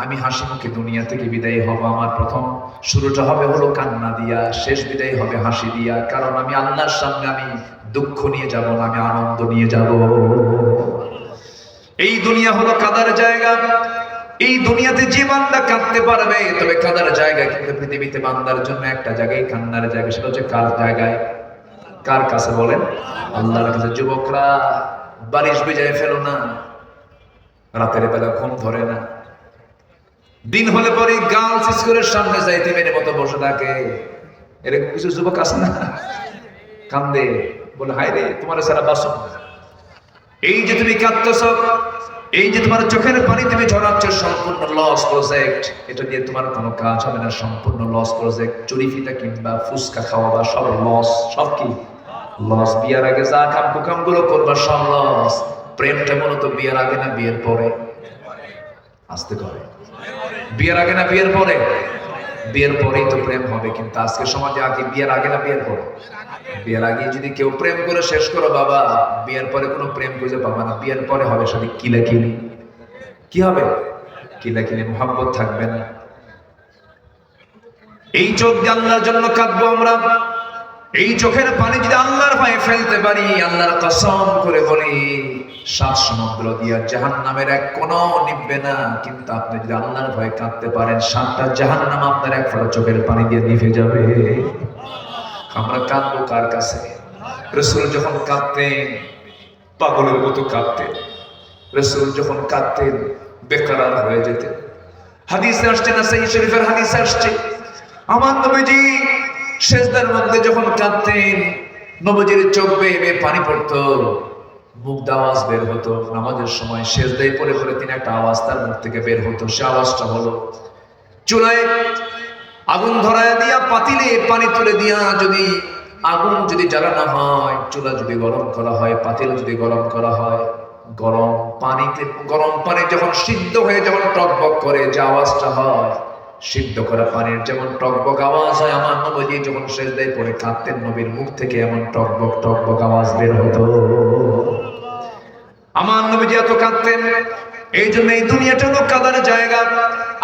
আমি হাসি মুখে দুনিয়া থেকে বিদায় হব। আমার প্রথম শুরুটা হবে হলো কান্না দিয়া, শেষ বিদায় হবে হাসি দিয়া। কারণ আমি আল্লাহর সামনে আমি দুঃখ নিয়ে যাব না, আমি আনন্দ নিয়ে যাব। এই দুনিয়া হলো কাদার জায়গা। এই দুনিয়াতে যে বান্দা কাঁদতে পারবে, তবে কাদার জায়গা কিন্তু পৃথিবীতে বান্দার জন্য একটা জায়গায় কান্নার জায়গা। সেটা হচ্ছে কার জায়গায়? কার কাছে বলেন? আল্লাহর কাছে। যুবকরা, বারিশ ভিজায় ফেলো না। রাতের বেলা ঘুম ধরে না। দিন হলে পরে গার্লস স্কুলের সামনে যাইতে মেরে মতো বসে থাকে। এরকম কিছু যুবক আছে না? কান্দে, বলে হায় রে তোমার সারা বাসন। এই যে তুমি কাঁদতেছ, এই যে তোমার চোখের পানি তুমি ঝরাচ্ছ, সম্পূর্ণ লস প্রজেক্ট। এটা দিয়ে তোমার কোনো কাজ হবে না, সম্পূর্ণ লস প্রজেক্ট। চুরি ফিতা কিংবা ফুচকা খাওয়া বা সব লস, সব কি লস। বিয়ার আগে যা কাম গুলো করবা সব লস। প্রেমটা মূলত বিয়ের আগে না বিয়ের পরে? আসতে করে বিয়ের আগে না বিয়ের পরে? বিয়ের পরেই তো প্রেম হবে। কিন্তু আজকে সমাজে আগে বিয়ের আগে না বিয়ের পরে? বিয়ের আগে যদি কেউ প্রেম করে শেষ করো বাবা, বিয়ের পরে কোনো প্রেম খুঁজে পাবা না। বিয়ের পরে হবে সাথে কিলাকিলি। কি হবে? কিলাকিলি, মোহাব্বত থাকবে না। এই চোখ দিয়ে আল্লাহর জন্য কাঁদবো আমরা। এই চোখের পানি যদি আল্লাহর ভয়ে ফেলতে পারি, আল্লাহর কসম করে বলি 7 সমুদ্র দিয়া জাহান্নামের এক কোণও নিভবে না। কিন্তু আপনি যদি আল্লাহর ভয়ে কাঁদতে পারেন, 7টা জাহান্নাম আপনার এক ফোঁটা চোখের পানি দিয়ে নিভে যাবে। আমরা কাঁদবো কার কাছে? রাসূল যখন কাঁদতেন পাগলের মতো কাঁদতেন। রাসূল যখন কাঁদতেন বেকরার হয়ে যেতেন। হাদিসে আসছে না, সহিহ শরীফের হাদিসে আসছে, আমার নবীজি সেজদার মধ্যে যখন কাঁদতেন, নবীজির চোখ বেয়ে পানি পড়তো, মুখ দিয়ে আওয়াজ বের হতো। নামাজের সময় সেজদায় পড়ে পড়ে তিনি একটা আওয়াজ তার মুখ থেকে বের হতো। সে আওয়াজটা হলো, চুলায় আগুন ধরায় দিয়া পাতিলে পানি তুলে দিয়া যদি আগুন যদি জ্বালানো হয়, চুলা যদি গরম করা হয়, পাতিল যদি গরম করা হয়, গরম পানি যখন সিদ্ধ হয়ে যখন টকবক করে যে আওয়াজটা হয়, সিদ্ধ করা পানির যেমন টকবক আওয়াজ হয়, আমার নবী যখন সেজদায় পড়ে কাঁদতেন, নবীর মুখ থেকে এমন টকবক আওয়াজ বের হতো। আমার নবীজি এত কাঁদতেন। এই জন্য এই দুনিয়াটা হলো কাদার জায়গা।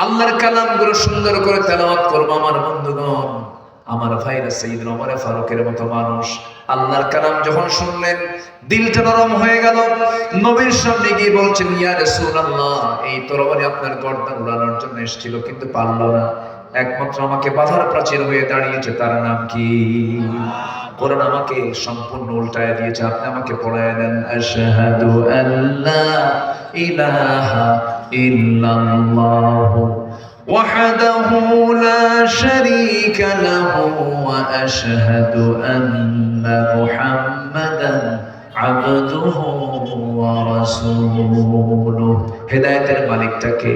আল্লাহর কালাম গুলো সুন্দর করে তেলাওয়াত করবো আমার বন্ধুগণ। আমার ভাইরা সাইয়েদনা ওমর ফারুকের মতো মানুষ আল্লাহর কালাম যখন শুনলেন দিলটা নরম হয়ে গেল। নবীর সামনে গিয়ে বলছেন, ইয়া রাসূলুল্লাহ, এই তরবারি আপনার গর্দান উড়ানোর জন্য এসেছিল কিন্তু পারলো না। একমাত্র আমাকে বাধার প্রাচীর হয়ে দাঁড়িয়েছে, তার নাম কি? কোরআন আমাকে সম্পূর্ণ উল্টায় দিয়েছে। আপনি আমাকে পড়ায় দেন, আশহাদু আল্লা ইলাহা ইল্লাল্লাহু ওয়াহদাহু লা শারীকা লাহু ওয়া আশহাদু আন্না মুহাম্মাদান আবদুহু ওয়া রাসূলুহু। হেদায়েতের মালিকটাকে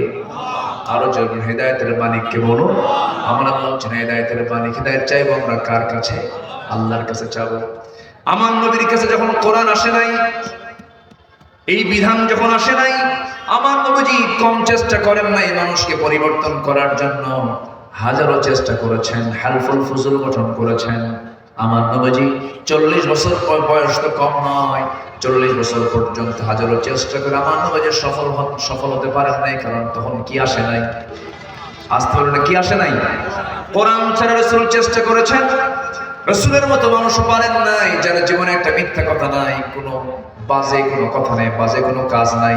আরো জোরে হেদায়েতের মালিককে বলো। আমার আল্লাহ হচ্ছেন হেদায়েতের মালিক। হেদায়েত চাইবো আমরা কার কাছে? আল্লাহর কাছে চাবো। আমার নবীর কাছে যখন কোরআন আসে নাই, এই বিধান যখন আসে নাই, আমার নবীজি কম চেষ্টা করেন নাই মানুষকে পরিবর্তন করার জন্য। হাজারো চেষ্টা করেছেন, হালফুল ফুজুল গঠন করেছেন। আমার নবীজি 40 বছর বয়স তো কম নয়, 40 বছর পর্যন্ত হাজারো চেষ্টা করে আমার নবীজি সফল হতে পারেন নাই। কারণ তখন কি আসে নাই? আসতে হলো না, কি আসে নাই? কোরআন ছাড়া রাসূল চেষ্টা করেছেন, রাসূলের মতো মানুষ পারেন নাই। যারা জীবনে একটা মিথ্যা কথা নাই, কোনো বাজে কোনো কথা নাই, বাজে কোনো কাজ নাই,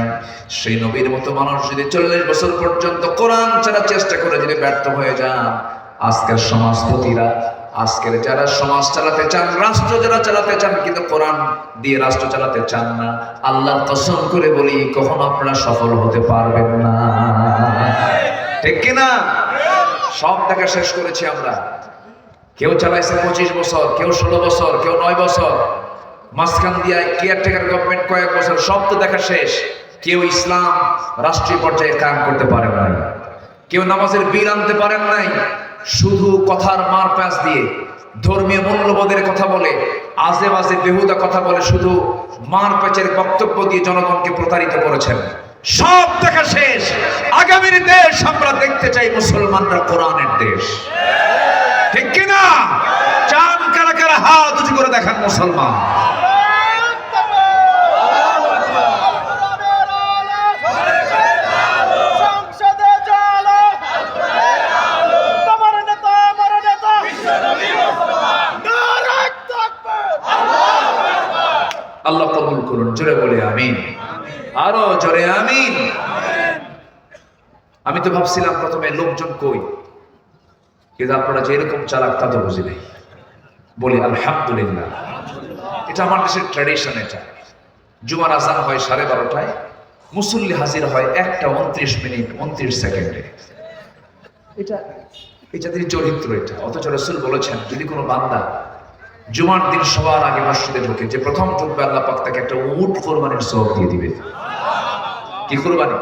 সেই নবীর মতো মানুষ যদি 40 বছর পর্যন্ত কোরআন ছাড়া চেষ্টা করে যদি ব্যর্থ হয়ে যান, আজকের সমাজপতিরা, আজকের যারা সমাজ চালাতে চান, রাষ্ট্র যারা চালাতে চান কিন্তু কোরআন দিয়ে রাষ্ট্র চালাতে চান না, আল্লাহর কসম করে বলি কখনো আপনারা সফল হতে পারবেন না। ঠিক কিনা? সব দেখা শেষ করেছি আমরা। কেউ চালাইছে 25 বছর, কেউ 16 বছর, কেউ 9 বছর, মাঝখান দিয়ে কেয়ারটেকার গভর্নমেন্ট কয়েক বছর, সব তো দেখা শেষ। কেউ ইসলাম রাষ্ট্রীয় পর্যায়ে কায়েম করতে পারেন নাই, কেউ নামাজের বিল আনতে পারেন নাই। শুধু কথার মার প্যাঁচ দিয়ে, ধর্মীয় মূল্যবোধের কথা বলে, আজে বাজে বেহুদা কথা বলে, শুধু মার প্যাচের বক্তব্য দিয়ে জনগণকে প্রতারিত করেছেন। সব দেখা শেষ। আগামীর দেশ আমরা দেখতে চাই মুসলমানরা কোরআনের দেশ। ঠিক কিনা? চান কারা কারা হাত উঁচু করে দেখান মুসলমান। আল্লাহ কবুল করুন। জোরে বলে আমিন। আরো জোরে আমিন। আমি তো ভাবছিলাম প্রথমে লোকজন কই, কিন্তু আপনারা যেরকম চালাক তা তো বুঝি নাই। বলি আলহামদুলিল্লাহ। এটা আমার দেশের ট্র্যাডিশন। এটা জুমার আজান হয় 12:30টায়, মুসল্লি হাজির হয় 1:29 মিনিট 29 সেকেন্ডে। এটা যাদের চরিত্র এটা। অথচ রাসূল বলেছেন, যদি কোনো বান্দা জুমার দিন সবার আগে মসজিদে ঢোকে, যে প্রথম ঢুকবে আল্লাহ পাক তাকে একটা উট কোরবানির সওয়াব দিয়ে দিবে। কি কুরবানি?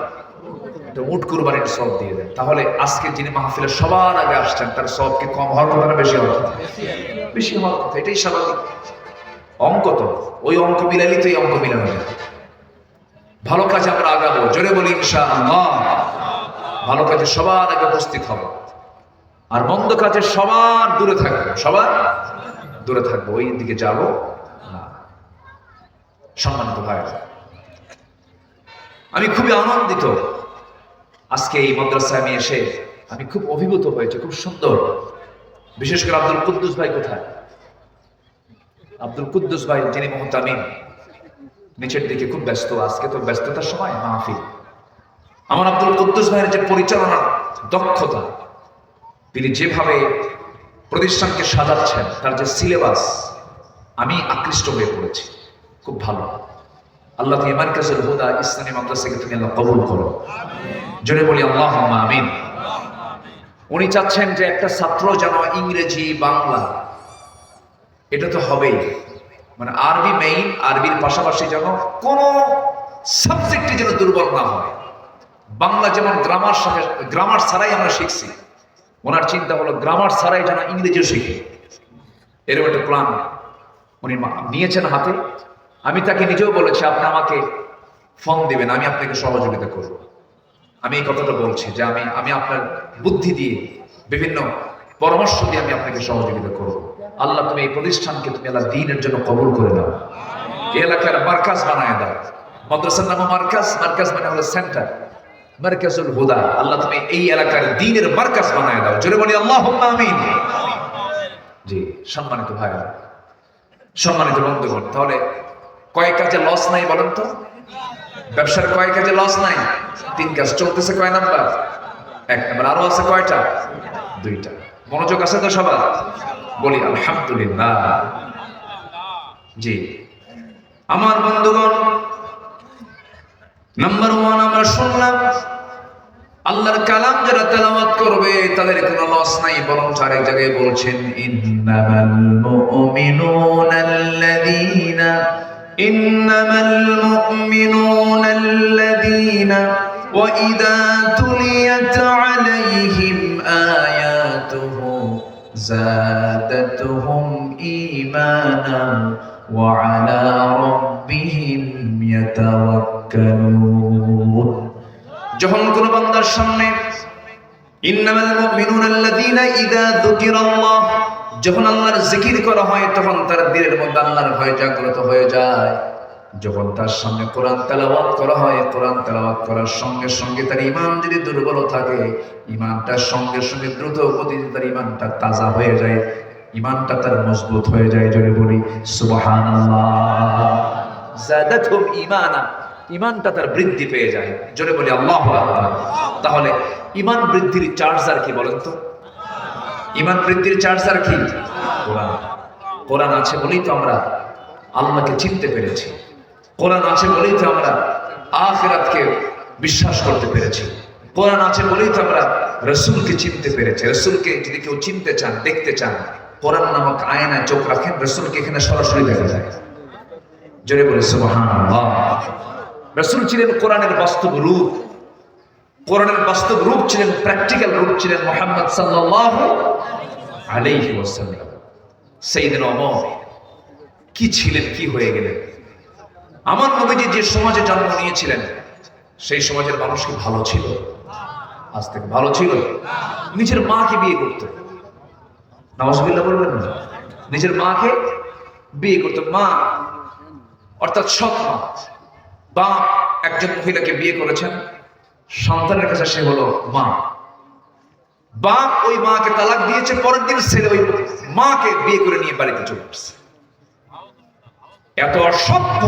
একটা উট কুরবানির সব দিয়ে দেন। তাহলে আজকে যিনি মাহফিলে সবার আগে আসছেন তার সব কি কম হওয়ার কথা না বেশি হওয়ার কথা? বেশি হওয়ার কথা, এটাই স্বাভাবিক। অঙ্ক তো ওই অঙ্ক মিলাইলে তো এই অঙ্ক মিলানো যায়। ভালো কাজে আমরা আগাবো, জোরে বলি ইনশাআল্লাহ। ভালো কাজে সবার আগে উপস্থিত হব, আর মন্দ কাজে সবার দূরে থাকবো, সবার দূরে থাকবো, ওই দিকে যাবো না। সম্মানিত ভাই, আমি খুবই আনন্দিত আজকে এই মাদ্রাসায় আমি এসে, আমি খুব অভিভূত হয়েছে, খুব সুন্দর। বিশেষ করে আব্দুল কুদ্দুস ভাই কোথায়? আব্দুল কুদ্দুস ভাই যিনি মুহতামিম, নিচের দিকে খুব ব্যস্ত। আজকে তো ব্যস্ততার সময় মাহফিল। আমার আব্দুল কুদ্দুস ভাইয়ের যে পরিচালনার দক্ষতা, তিনি যেভাবে প্রতিষ্ঠানকে সাজাচ্ছেন, তার যে সিলেবাস, আমি আকৃষ্ট হয়ে পড়েছি। খুব ভালো। আল্লাহ তুমি মারকাজুল হুদা ইসলামী মাদ্রাসাকে তুমি আল্লাহ কবুল করো, জোরে বলি আল্লাহুম্মা আমিন। উনি চাচ্ছেন যে একটা ছাত্র যেন ইংরেজি, বাংলা, এটা তো হবেই, মানে আরবি মেইন, আরবির পাশাপাশি যেন কোনো সাবজেক্টে যেন দুর্বল না হয়। বাংলা যেমন গ্রামার ছাড়াই আমরা শিখছি, ওনার চিন্তা হলো গ্রামার ছাড়াই যেন ইংরেজিও শিখে। এরকম একটা প্ল্যান উনি নিয়েছেন হাতে। আমি তাকে নিজেও বলেছি, আপনি আমাকে ফোন দিবেন, আমি আপনাকে সহযোগিতা করব। আমি এই কথাটা বলছি যে আমি আপনার বুদ্ধি দিয়ে, বিভিন্ন পরামর্শ দিয়ে আমি আপনাকে সহযোগিতা করব। আল্লাহ তুমি এই প্রতিষ্ঠানকে তুমি আল্লাহ দ্বীনের জন্য কবুল করে দাও, এই এলাকার মার্কাজ বানায় দাও। মাদ্রাসার নাম মার্কাজ, মার্কাজ মানে হলো সেন্টার, মারকাজুল হুদা। আল্লাহ তুমি এই এলাকার দ্বীনের মার্কাজ বানায় দাও, জোরে বলি আল্লাহুম্মা আমিন। জি সম্মানিত ভাইরা, সম্মানিত বন্ধুগণ, তাহলে কয় কাজে লস নাই বলেন তো? ব্যবসার কয় কাজে লস নাই? 3 কাজ চলতেছে। কয় নাম্বার? 1 নাম্বার। আরো আছে কয়টা? 2টা। মনোযোগ আছে তো সবার? বলি আলহামদুলিল্লাহ। জি আমার বন্ধুগণ, নাম্বার 1 আমরা শুনলাম, আল্লাহর কালাম যারা তেলাওয়াত করবে তাদের কোনো লস নাই, বরং আরেক জায়গায় বলছেন ইন্নামাল মুমিনুনা আল্লাযীনা ওয়া ইযা তুলিয়াত আলাইহিম আয়াতুহু যাদাতুহুম ঈমানান ওয়া আলা রাব্বিহিম ইয়াতাওয়াক্কালুন। যখন কোন বান্দার সামনে ইন্নামাল মুমিনুনা আল্লাযীনা ইযা যুকিরাল্লাহ, যখন আল্লাহর জিকির করা হয় তখন তার দিলের মধ্যে আল্লাহর ভয় জাগ্রত হয়ে যায়। যখন তার সামনে কোরআন তেলাওয়াত করা হয়, কোরআন তেলাওয়াত করার সঙ্গে সঙ্গে তার ঈমান যদি দুর্বল থাকে, ঈমানটার সঙ্গে সঙ্গে দ্রুত গতিতে তার ঈমানটা তাজা হয়ে যায়, ঈমানটা তার মজবুত হয়ে যায়। জোরে বলি সুবহানাল্লাহ। যাদাতুহুম ঈমানা, ঈমানটা তার বৃদ্ধি পেয়ে যায়। জোরে বলি আল্লাহু আকবার। তাহলে ঈমান বৃদ্ধির চার্জার কি বলেন তো? ঈমান বৃদ্ধির চার্জার কি? কোরআন। কোরআন আছে বলেই তো আমরা আল্লাহকে চিনতে পেরেছি, কোরআন আছে বলেই তো আমরা আখিরাতকে বিশ্বাস করতে পেরেছি, কোরআন আছে বলেই তো আমরা রাসূলকে চিনতে পেরেছি। রাসূলকে যদি কেউ চিনতে চান, দেখতে চান, কোরআন নামক আয়নায় চোখ রাখেন, রাসূলকে এখানে সরাসরি দেখা যায়। জোরে বলি সুবহানাল্লাহ। রাসূল ছিলেন কোরআনের বাস্তব রূপ, কোরআনের বাস্তব রূপ ছিলেন, প্র্যাকটিক্যাল রূপ ছিলেন মুহাম্মদ সাল্লাল্লাহু আলাইহি ওয়াসাল্লাম। সাইয়েদনা ওমর কি ছিলেন, কি হয়ে গেলেন? আমার নবীজি যে সমাজে জন্ম নিয়েছিলেন সেই সমাজের মানুষ কি ভালো ছিল? আজ থেকে ভালো ছিল? নিজের মাকে বিয়ে করতো, নাউজুবিল্লাহ বলবেন না, নিজের মাকে বিয়ে করতো। মা অর্থাৎ সৎ মা, বাপ একজন মহিলাকে বিয়ে করেছেন, সন্তানের কাছে সে হলো মা। বাপ ওই মাকে তালাক দিয়েছে, পরের দিন ছেলে ওই মাকে বিয়ে করে নিয়ে বাড়িতে চলে আসছে। এত অসভ্য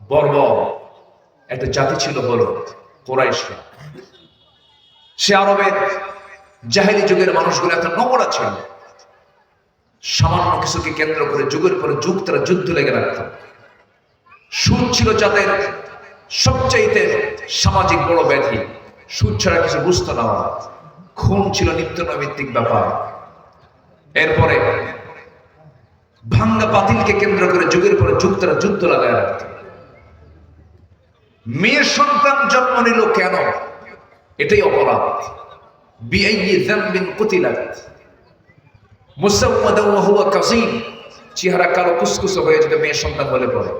বর্বর একটা জাতি ছিল হলো কুরাইশরা। সে আরবের জাহেলি যুগের মানুষগুলো এত নোংরা ছিল, সামান্য কিছুকে কেন্দ্র করে যুগের পরে যুগ তারা যুদ্ধ লেগে রাখত। সুদ ছিল যাদের সবচাইতে সামাজিক বড় ব্যাধি, সুদ ছাড়া কিছু বুঝতো না। খুন ছিল নিত্য নৈমিত্তিক ব্যাপার। এরপরে ভাঙ্গা পাতিলকে কেন্দ্র করে যুগের পরে যুগ তারা যুদ্ধ লাগায় রাখত। মেয়ে সন্তান জন্ম নিল কেন? এটাই অপরাধ। বিআইয়ি যামবিন কুতিলাত মুসাওয়াদান ওয়া হুয়া কাযীম, চেহারা কালো কুসকুসে হয়ে যেতে মেয়ে সন্তান হলে পরে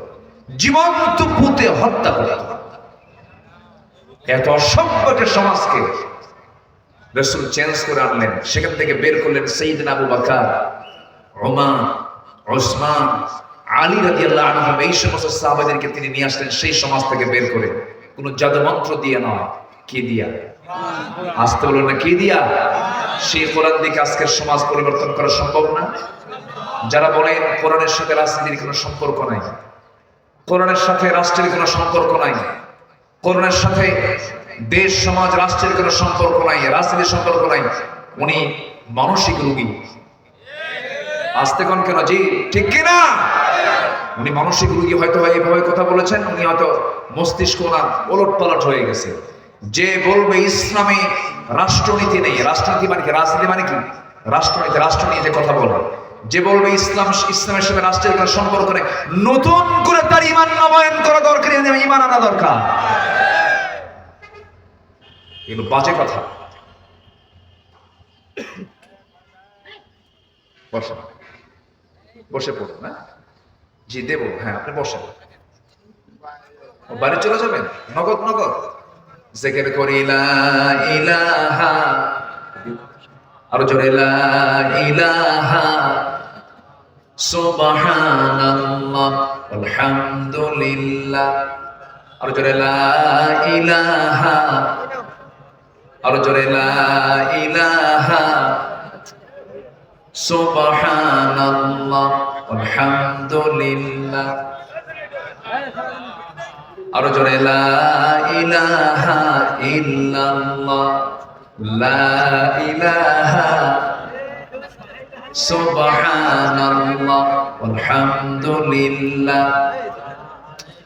জীবন্ত পুঁতে হত্যা করে। এত অসভ্য সমাজকে রাসূল চেঞ্জ করে আনলেন। সেখান থেকে বের করলেন সাইয়েদনা আবু বকর, ওমর, ওসমান, আলী রাদিয়াল্লাহু আনহু। এই সমস্ত সাহাবাদেরকে তিনি নিয়ে আসলেন সেই সমাজ থেকে বের করে। কোনো জাদু মন্ত্র দিয়ে নয়। কি দিয়া? আসতে বলো না, কি দিয়া? সেই কোরআন দিকে আজকের সমাজ পরিবর্তন করা সম্ভব না? যারা বলেন কোরআনের সাথে রাজনীতির কোনো সম্পর্ক নাই, কোরআনের সাথে রাষ্ট্রের কোনো সম্পর্ক নাই, কোরআনের সাথে দেশ সমাজ রাষ্ট্রের কোনো সম্পর্ক নাই, রাজনীতির সম্পর্ক নাই, উনি মানসিক রোগী। আসতে কোন কেন? জি ঠিক কিনা? উনি মানসিক রোগী। হয়তো এইভাবে কথা বলেছেন, উনি হয়তো মস্তিষ্ক ওনার ওলট পালট হয়ে গেছে। যে বলবে ইসলামে রাষ্ট্রনীতি নেই, রাষ্ট্রনীতি মানে কি? রাজনীতি মানে কি? রাষ্ট্রনীতি, রাষ্ট্র নিয়ে যে কথা বলে, যে বলবে ইসলামের সাথে রাষ্ট্রের কোনো সম্পর্ক নেই, নতুন করে তার ঈমান নবায়ন করা দরকার, ঈমান আনা দরকার। এগুলো বাজে কথা। বসেন, বসে পড়ুন। না জি দেব, হ্যাঁ আপনি বসেন। বাড়ি চলে যাবেন? নগদ নগদ জিকির করি লা ইলাহা, আর জোরে লা ইলাহা সুবহানাল্লাহ আলহামদুলিল্লাহ, আর জোরে লা ইলাহা, আর জোরে লা ইলাহা সুবহানাল্লাহ আলহামদুলিল্লাহ, আর জোরে লা ইলাহা ইল্লাল্লাহ, লা ইলাহা সুবহানাল্লাহ আলহামদুলিল্লাহ।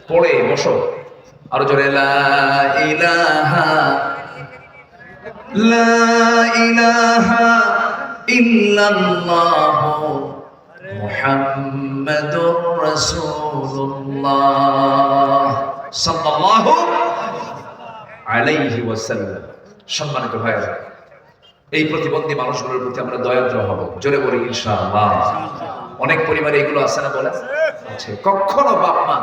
পড়ে বসো। আর জোরে লা ইলাহা, লা ইলাহা ইল্লাল্লাহ মুহাম্মাদুর রাসূলুল্লাহ সাল্লাল্লাহু আলাইহি ওয়াসাল্লাম। সম্মানিত ভাইরা, এই প্রতিবন্ধী মানুষগুলোর প্রতি আমরা দয়াদ্র হব। জোরে বলি ইনশাআল্লাহ। অনেক পরিবারে এগুলো আছে না? বলে আছে। কখনো বাপ মা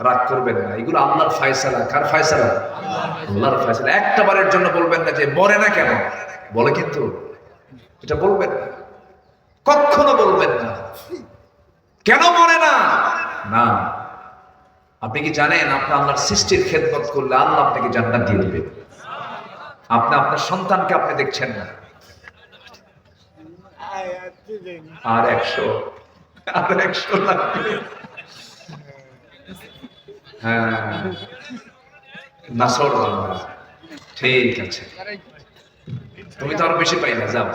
রাগ করবেন না, এগুলো আল্লাহর ফয়সালা। কার ফয়সালা? আল্লাহর ফয়সালা। একটা বারের জন্য বলবেন না যে মরে না কেন, বলে কিন্তু এটা বলবেন না, কখনো বলবেন না কেন মরে না। না, আপনি কি জানেন আপনি আল্লাহর সৃষ্টির খেদমত করলে আল্লাহ আপনাকে জান্নাত দিয়ে দিবেন। আপনি আপনার সন্তানকে আপনি দেখছেন না, আর 100 লাগবে। হ্যাঁ নাসর, ঠিক আছে, তুমি তো আরো বেশি পাই না, যাও।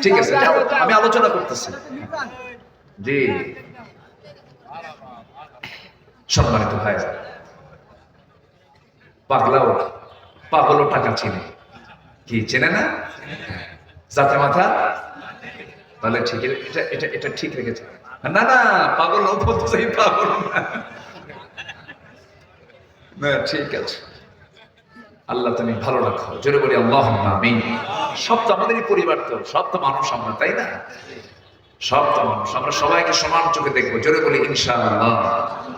ঠিক আছে, যাও, আমি আলোচনা করতেছি। জি সম্মানিত ভাই, পাগলও টাকা চিনে। কি চেনে না? যাতে মাথা, তাহলে ঠিক, এটা ঠিক রেখেছে। না না, পাগল বলতে পাগল না, ঠিক আছে। আল্লাহ তুমি ভালো রাখো। জোরে বলি আল্লাহুম্মা আমিন। সব তো আমাদেরই পরিবার, তো সব তো মানুষ আমরা, তাই না? সব তো মানুষ, আমরা সবাইকে সমান চোখে দেখবো। জোরে বলি ইনশাআল্লাহ।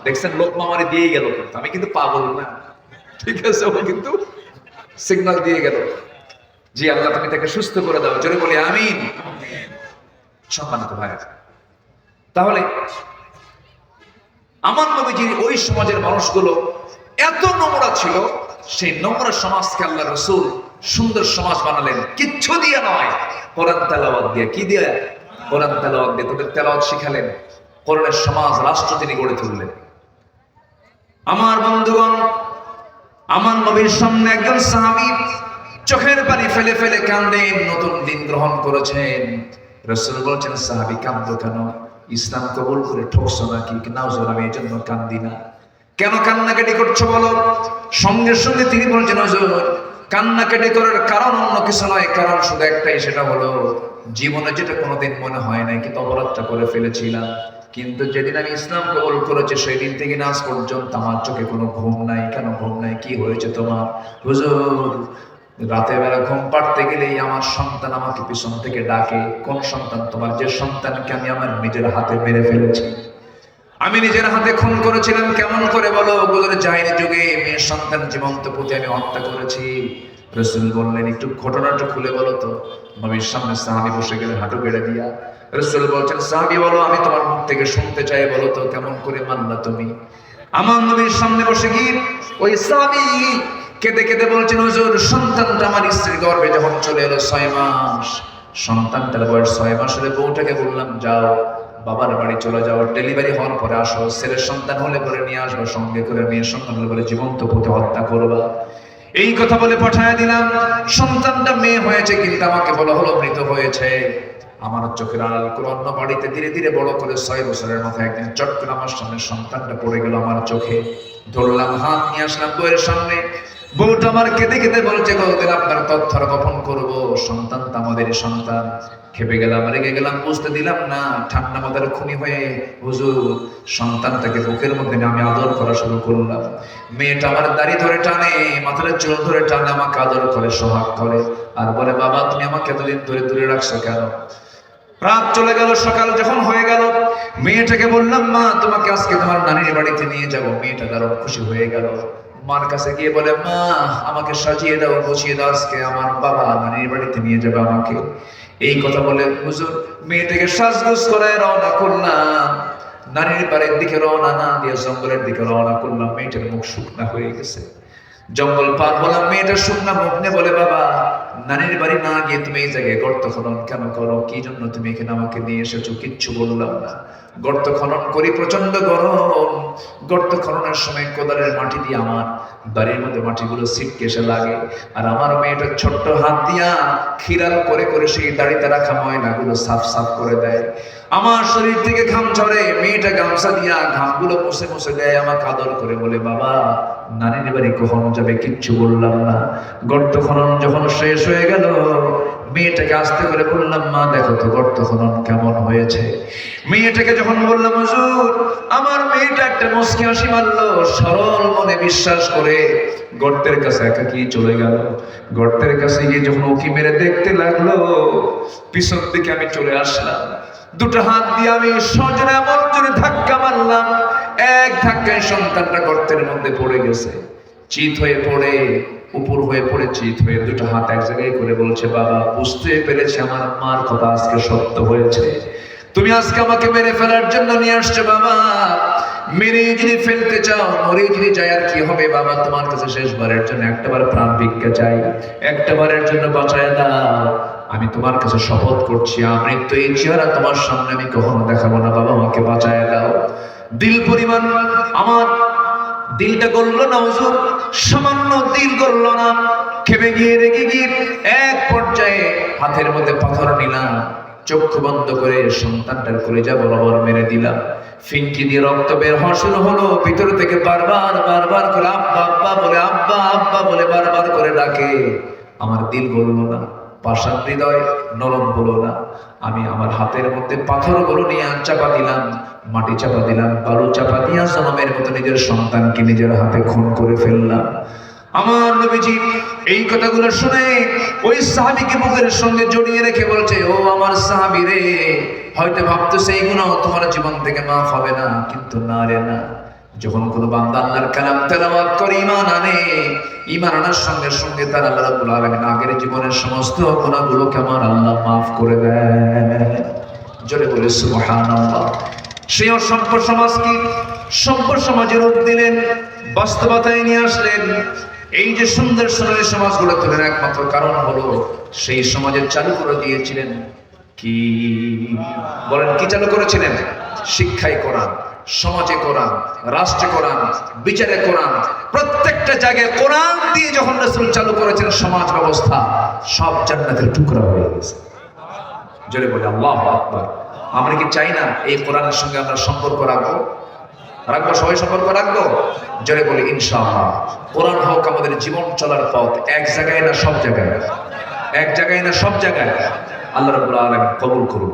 দেখছেন লোকমা আমারে দিয়ে গেল, কিন্তু আমি কিন্তু পাগল না, ঠিক আছে? ও কিন্তু সিগন্যাল দিয়ে গেল, জি আল্লাহ তুমি তাকে সুস্থ করে দাও। জোরে বলি আমিন। সম্মানিত ভাই, তাহলে আমার নবীজির ওই সমাজের মানুষগুলো এত নোংরা ছিল, সেই নোংরা সমাজকে আল্লাহ রাসূল সুন্দর সমাজ বানালেন। কিচ্ছু দিয়ে নয়, কোরআন তেলাওয়াত দিয়ে। কি দিয়ে? কোরআন তেলাওয়াত দিয়ে তাদের তেলাওয়াত শিখালেন। কোরআনের সমাজ, রাষ্ট্র তিনি গড়ে তুললেন। আমার বন্ধুগণ, আমার নবীর সামনে একজন সাহাবী চোখের পানি ফেলে ফেলে কান্দেন, নতুন দিন গ্রহণ করেছেন। রাসূল বলছেন, সাহাবী কাঁদো কেন? ইসলাম কবুল করে ঠকছো নাকি? না হুজুর, আমি এই জন্য কান্দি না। কেন কান্নাকাটি করছো বলো? সঙ্গে সঙ্গে তিনি বলছেন, হুজুর কান্নাকাটি করার কারণ অন্য কিছু নয়, কারণ শুধু একটাই, সেটা হলো জীবনে যেটা কোনোদিন মনে হয় নাই, কিন্তু অপরাধটা করে ফেলেছিলাম। কিন্তু যেদিন আমি ইসলাম কবুল করেছি সেই দিন থেকে আজ পর্যন্ত আমার চোখে কোনো ঘুম নাই। কেন ঘুম নাই? কি হয়েছে তোমার? হুজুর, রাতের বেলা ঘুম পাড়তে গেলেই আমার সন্তান আমাকে পিছন থেকে ডাকে। কোন সন্তান? তোমার যে সন্তানকে আমি আমার নিজের হাতে মেরে ফেলেছি, আমি নিজের হাতে খুন করেছিলাম। কেমন করে বলো? বলে জাহিলি যুগে মেয়ের সন্তান জীবন্ত পুঁতে আমি হত্যা করেছি। রাসূল বললেন, একটু ঘটনাটা খুলে বলো তো। নবীর সামনে সাহাবী বসে গেলেন হাঁটু গেড়ে দিয়া। রাসূল বলছেন, সাহাবী বলো, আমি তোমার মুখ থেকে শুনতে চাই, বলো তো কেমন করে মানলা তুমি? আমার নবীর সামনে বসে গিয়ে ওই সাহাবী কেঁদে কেঁদে বলছেন, হুজুর, সন্তানটা আমার স্ত্রীর গর্ভে যখন চলে এলো 6 মাস, সন্তানটার বয়স 6 মাস হলে বউটাকে বললাম, যাও বাবার বাড়ি চলে যাও, ডেলিভারি হওয়ার পরে আসো, ছেলের সন্তান হলে পরে নিয়ে আসবো সঙ্গে করে, মেয়ের সন্তান হলে পরে জীবন্ত পুঁতে হত্যা করবা। এই কথা বলে পাঠায় দিলাম। সন্তানটা মেয়ে হয়েছে, কিন্তু আমাকে বলা হলো মৃত হয়েছে। আমার চোখের আড়াল করে অন্য বাড়িতে ধীরে ধীরে বড় করে 6 বছরের মাথায় একদিন চট করে আমার সামনে সন্তানটা পড়ে গেল আমার চোখে। ধরলাম, হাত নিয়ে আসলাম বউয়ের সামনে। বউটা আমার কেঁদে কেঁদে বলছে, গতদিন আপনার তথ্যর গোপন করবো, সন্তান তো আমাদের সন্তান। খেপে গেলাম, রেগে গেলাম, বুঝতে দিলাম না। ঠান্ডা মাথার খুনি হয়ে হুজুর সন্তানটাকে বুকের মধ্যে আমি আদর করা শুরু করলাম। মেয়েটা আমার দাড়ি ধরে টানে, মাথার চুল ধরে টানে, আমাকে আদর করে, সোহাগ করে, আর বলে, বাবা তুমি আমাকে এতদিন ধরে দূরে রাখছো কেন? রাত চলে গেল, সকাল যখন হয়ে গেল, মেয়েটাকে বললাম, মা তোমাকে আজকে তোমার নানির বাড়িতে নিয়ে যাব। মেয়েটা দারুণ খুশি হয়ে গেল। মার কাছে গিয়ে বলে, মা আমাকে সাজিয়ে দাও, গুছিয়ে দাও, আজকে আমার বাবা নানির বাড়িতে নিয়ে যাবে আমাকে। এই কথা বলে হুজুর মেয়েটাকে সাজগোজ করে রওনা করলাম। নানির বাড়ির দিকে রওনা না দিয়ে জঙ্গলের দিকে রওনা করলাম। মেয়েটার মুখ শুকনা হয়ে গেছে। জঙ্গল পার হলাম, মেয়েটা শুকনা মুখ নিয়ে বলে, বাবা নানির বাড়ি না গিয়ে তুমি এই জায়গায় গর্ত খনন কেন করো? কি জন্য তুমি এখানে আমাকে নিয়ে এসেছো? কিচ্ছু বললাম না। গর্ত খনন করি, প্রচন্ড গরম। গর্ত খননের সময় কোদালের মাটি দিয়ে আমার বাড়ির মধ্যে মাটিগুলো ছিটকে এসে লাগে, আর আমার মেয়েটা ছোট্ট হাত দিয়া খিরাল করে করে সেই দাড়িতে রাখা ময়লাগুলো সাফ সাফ করে দেয়। আমার শরীর থেকে ঘাম ঝরে, মেয়েটা গামছা দিয়া ঘামগুলো মুছে মুছে দেয়, আমাকে আদর করে বলে, বাবা নানির বাড়ি কখন যাবে? কিচ্ছু বললাম না। গর্ত খনন যখন শেষ হয়ে গেল, মেয়েটাকে আস্তে করে বললাম, মা দেখো তো গর্ত খনন কেমন হয়েছে। মেয়েটাকে যখন বললাম, হুজুর আমার মেয়েটা একটা মুচকি হাসি মারলো, সরল মনে বিশ্বাস করে গর্তের কাছে একাকি চলে গেল। গর্তের কাছে গিয়ে যখন উকি মেরে দেখতে লাগলো, পিছন দিকে আমি চলে আসলাম। দুটো হাত দিয়ে আমি সজনে এমন জোরে ধাক্কা মারলাম, এক ধাক্কায় সন্তানটা গর্তের মধ্যে পড়ে গেছে। চিত হয়ে পড়ে, উপর হয়ে পড়ে চিত হয়ে দুটো হাত এক জায়গায় করে বলছে, বাবা বুঝতে পেরেছি আমার মার কথা আজকে সত্য হয়েছে। তুমি আজকে আমাকে মেরে ফেলার জন্য নিয়ে আসছো বাবা। মেরে যদি ফেলতে চাও, মরে যদি যাই আর কি হবে বাবা? তোমার কাছে শেষবারের জন্য একটাবার প্রাণ ভিক্ষা চাই, একটাবারের জন্য বাঁচায় দাও। আমি তোমার কাছে শপথ করছি, আমৃত্যু এই চেহারা তোমার সামনে আমি কখনো দেখাবো না বাবা, আমাকে বাঁচায় দাও। দিল পরিমাণ আমার দিলটা গললো না হুজুর, সামান্য দিল গললো না। খেপে গিয়ে রেগে গিয়ে এক পর্যায়ে হাতের মধ্যে পাথর নিলাম, চক্ষু বন্ধ করে সন্তানটার কলিজা বরাবর মেরে দিলাম। ফিনকি দিয়ে রক্ত বের হওয়া শুরু হলো। ভিতর থেকে বারবার বারবার করে আব্বা আব্বা বলে, আব্বা আব্বা বলে বারবার করে ডাকে। আমার দিল গললো না, পাষাণ হৃদয় নরম হলো না। আমি আমার হাতের মধ্যে পাথরগুলো নিয়ে চাপা দিলাম, মাটি চাপা দিলাম, বালু চাপা দিয়া জনমের মতো নিজের সন্তানকে নিজের হাতে খুন করে ফেললাম। আমার নবীজি এই কথাগুলো শুনে ওই সাহাবীকে বুকের সঙ্গে জড়িয়ে রেখে বলছে, ও আমার সাহাবী রে, হয়তো ভাবতেছে এই গুনাহ তোমার জীবন থেকে মাফ হবে না, কিন্তু না রে না। যখন কোনো বান্দা আল্লাহর কালাম তেলাওয়াত করে ঈমান আনে, ঈমান আনার সঙ্গে সঙ্গে তার আল্লাহ রাব্বুল আলামিন আগের জীবনের সমস্ত গুনাহগুলোকে আমার আল্লাহ মাফ করে দেয়। জোরে বলে সুবহানাল্লাহ। সেই অসভ্য সমাজ কি সভ্য সমাজের রূপ দিলেন, বাস্তবতায় নিয়ে আসলেন। এই যে সুন্দর সোনালী সমাজগুলো তোলেন, একমাত্র কারণ হলো সেই সমাজের চালু করে দিয়েছিলেন কি? বলেন কি চালু করেছিলেন? শিক্ষায় কোরআন, সমাজে কোরআন, রাষ্ট্রে কোরআন, বিচারে কোরআন, প্রত্যেকটা জায়গায় কোরআন দিয়ে যখন রাসূল চালু করেছেন সমাজ ব্যবস্থা, সব জান্নাতের টুকরা হয়ে গেছে। জোরে বলে আল্লাহু আকবার। আমরা কি চাই না এই কোরআনের সঙ্গে আমরা সম্পর্ক রাখবো? রাখবো, সবাই সম্পর্ক রাখবো। জোরে বলি ইনশাআল্লাহ। কোরআন হোক আমাদের জীবন চলার পথ, এক জায়গায় না সব জায়গায়, এক জায়গায় না সব জায়গায়। আল্লাহ রাব্বুল আলামিন কবুল করুন।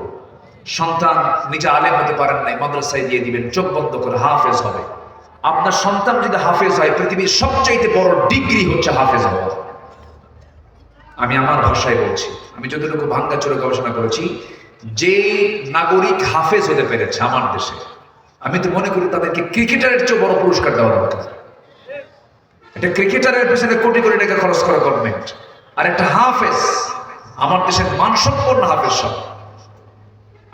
সন্তান নিজে আলেম হতে পারেন নাই, মাদ্রাসায় দিয়ে দিবেন, চোখ বন্ধ করে হাফেজ হবে। আপনার সন্তান যদি হাফেজ হয়, পৃথিবীর সবচাইতে বড় ডিগ্রি হচ্ছে হাফেজ হওয়া। আমি আমার ভাষায় বলছি, আমি যতটুকু ভাঙ্গাচোরা গবেষণা করেছি, যে নাগরিক হাফেজ হতে পেরেছে আমার দেশে, আমি তো মনে করি তাদেরকে ক্রিকেটারের চেয়ে বড় পুরস্কার দেওয়া দরকার। এটা ক্রিকেটারের পেছনে কোটি কোটি টাকা খরচ করা গভর্নমেন্ট, আর একটা হাফেজ, আমার দেশের মানসম্পন্ন হাফেজ সব।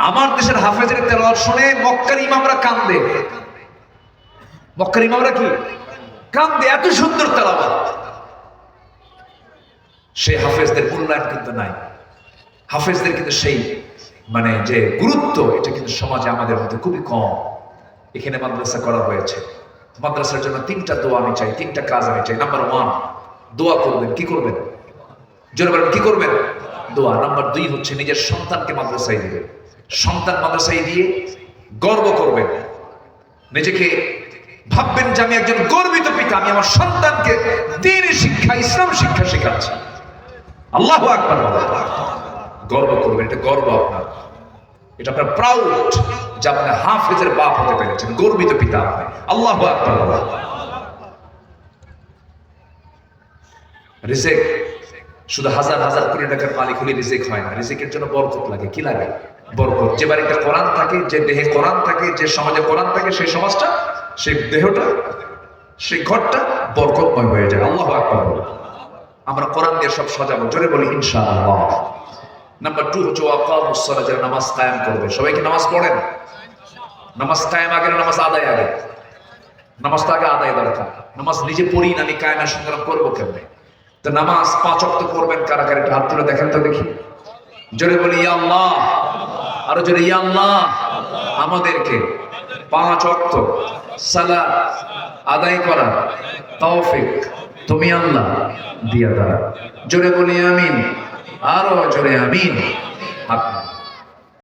আমার দেশের হাফেজের তেলাওয়াত শুনে মক্কার ইমামরা কান্দে। মক্কার ইমামরা কি কান্দে, এত সুন্দর তেলাওয়াত। সেই হাফেজদের মূল্যায়ন কিন্তু নাই। হাফেজদের কিন্তু সেই মানে যে গুরুত্ব, এটা কিন্তু সমাজে আমাদের মধ্যে খুবই কম। এখানে মাদ্রাসা করা হয়েছে, মাদ্রাসার জন্য 3টা দোয়া আমি চাই, 3টা কাজ আমি চাই। নাম্বার 1, দোয়া করবেন। কি করবেন? জোরে বলেন, কি করবেন? দোয়া। নাম্বার 2 হচ্ছে নিজের সন্তানকে মাদ্রাসায় দিবেন। সন্তান মাদ্রাসায় দিয়ে গর্ব করবেন, নিজেকে ভাববেন যে আমি একজন গর্বিত পিতা, আমি আমার সন্তানকে দ্বীনের শিক্ষা, ইসলাম শিক্ষা শেখাচ্ছি। আল্লাহু আকবার বলেন। গর্ব করবেন, এটা গর্ব আপনার, এটা আপনার প্রাউড যে আপনি হাফেজের বাপ হতে পেরেছেন, গর্বিত পিতা আপনি। আল্লাহু আকবার বলেন। রিজিক শুধু হাজার হাজার কোটি টাকার মালিক হলে রিজিক হয় না, রিজিকের জন্য বরকত লাগে। কি লাগে? বরকত। যে বাড়িতে কোরআন থাকে, যে দেহে কোরআন থাকে, যে সমাজে কোরআন থাকে, সেই সমাজটা, সেই দেহটা, সেই ঘরটা বরকতময় হয়ে যায়। আল্লাহু আকবার বলেন। আমরা কোরআন দিয়ে সব সাজাবো, জোরে বলি ইনশাআল্লাহ। নাম্বার 2 হচ্ছে ওয়াকামুস সালাত, যারা নামাজ কায়েম করবে। সবাই কি নামাজ পড়েন? নামাজ কায়েম আগে না নামাজ আদায় আগে? নামাজটা আগে আদায় দরকার। নামাজ নিজে পড়ি না, আমি কায়েমের সংগ্রাম করবো কেমনে? তো নামাজ 5 ওয়াক্ত পড়বেন কারা কারা? হাত তুলে দেখেন তো দেখি। জোরে বলি ইয়া আল্লাহ, আরো জোরে ইয়া আল্লাহ। আমাদেরকে 5 ওয়াক্ত সালাত আদায় করা তৌফিক তুমি আল্লাহ দিয়া দাও। জোরে বলি আমিন, আরো জোরে আমিন। হাত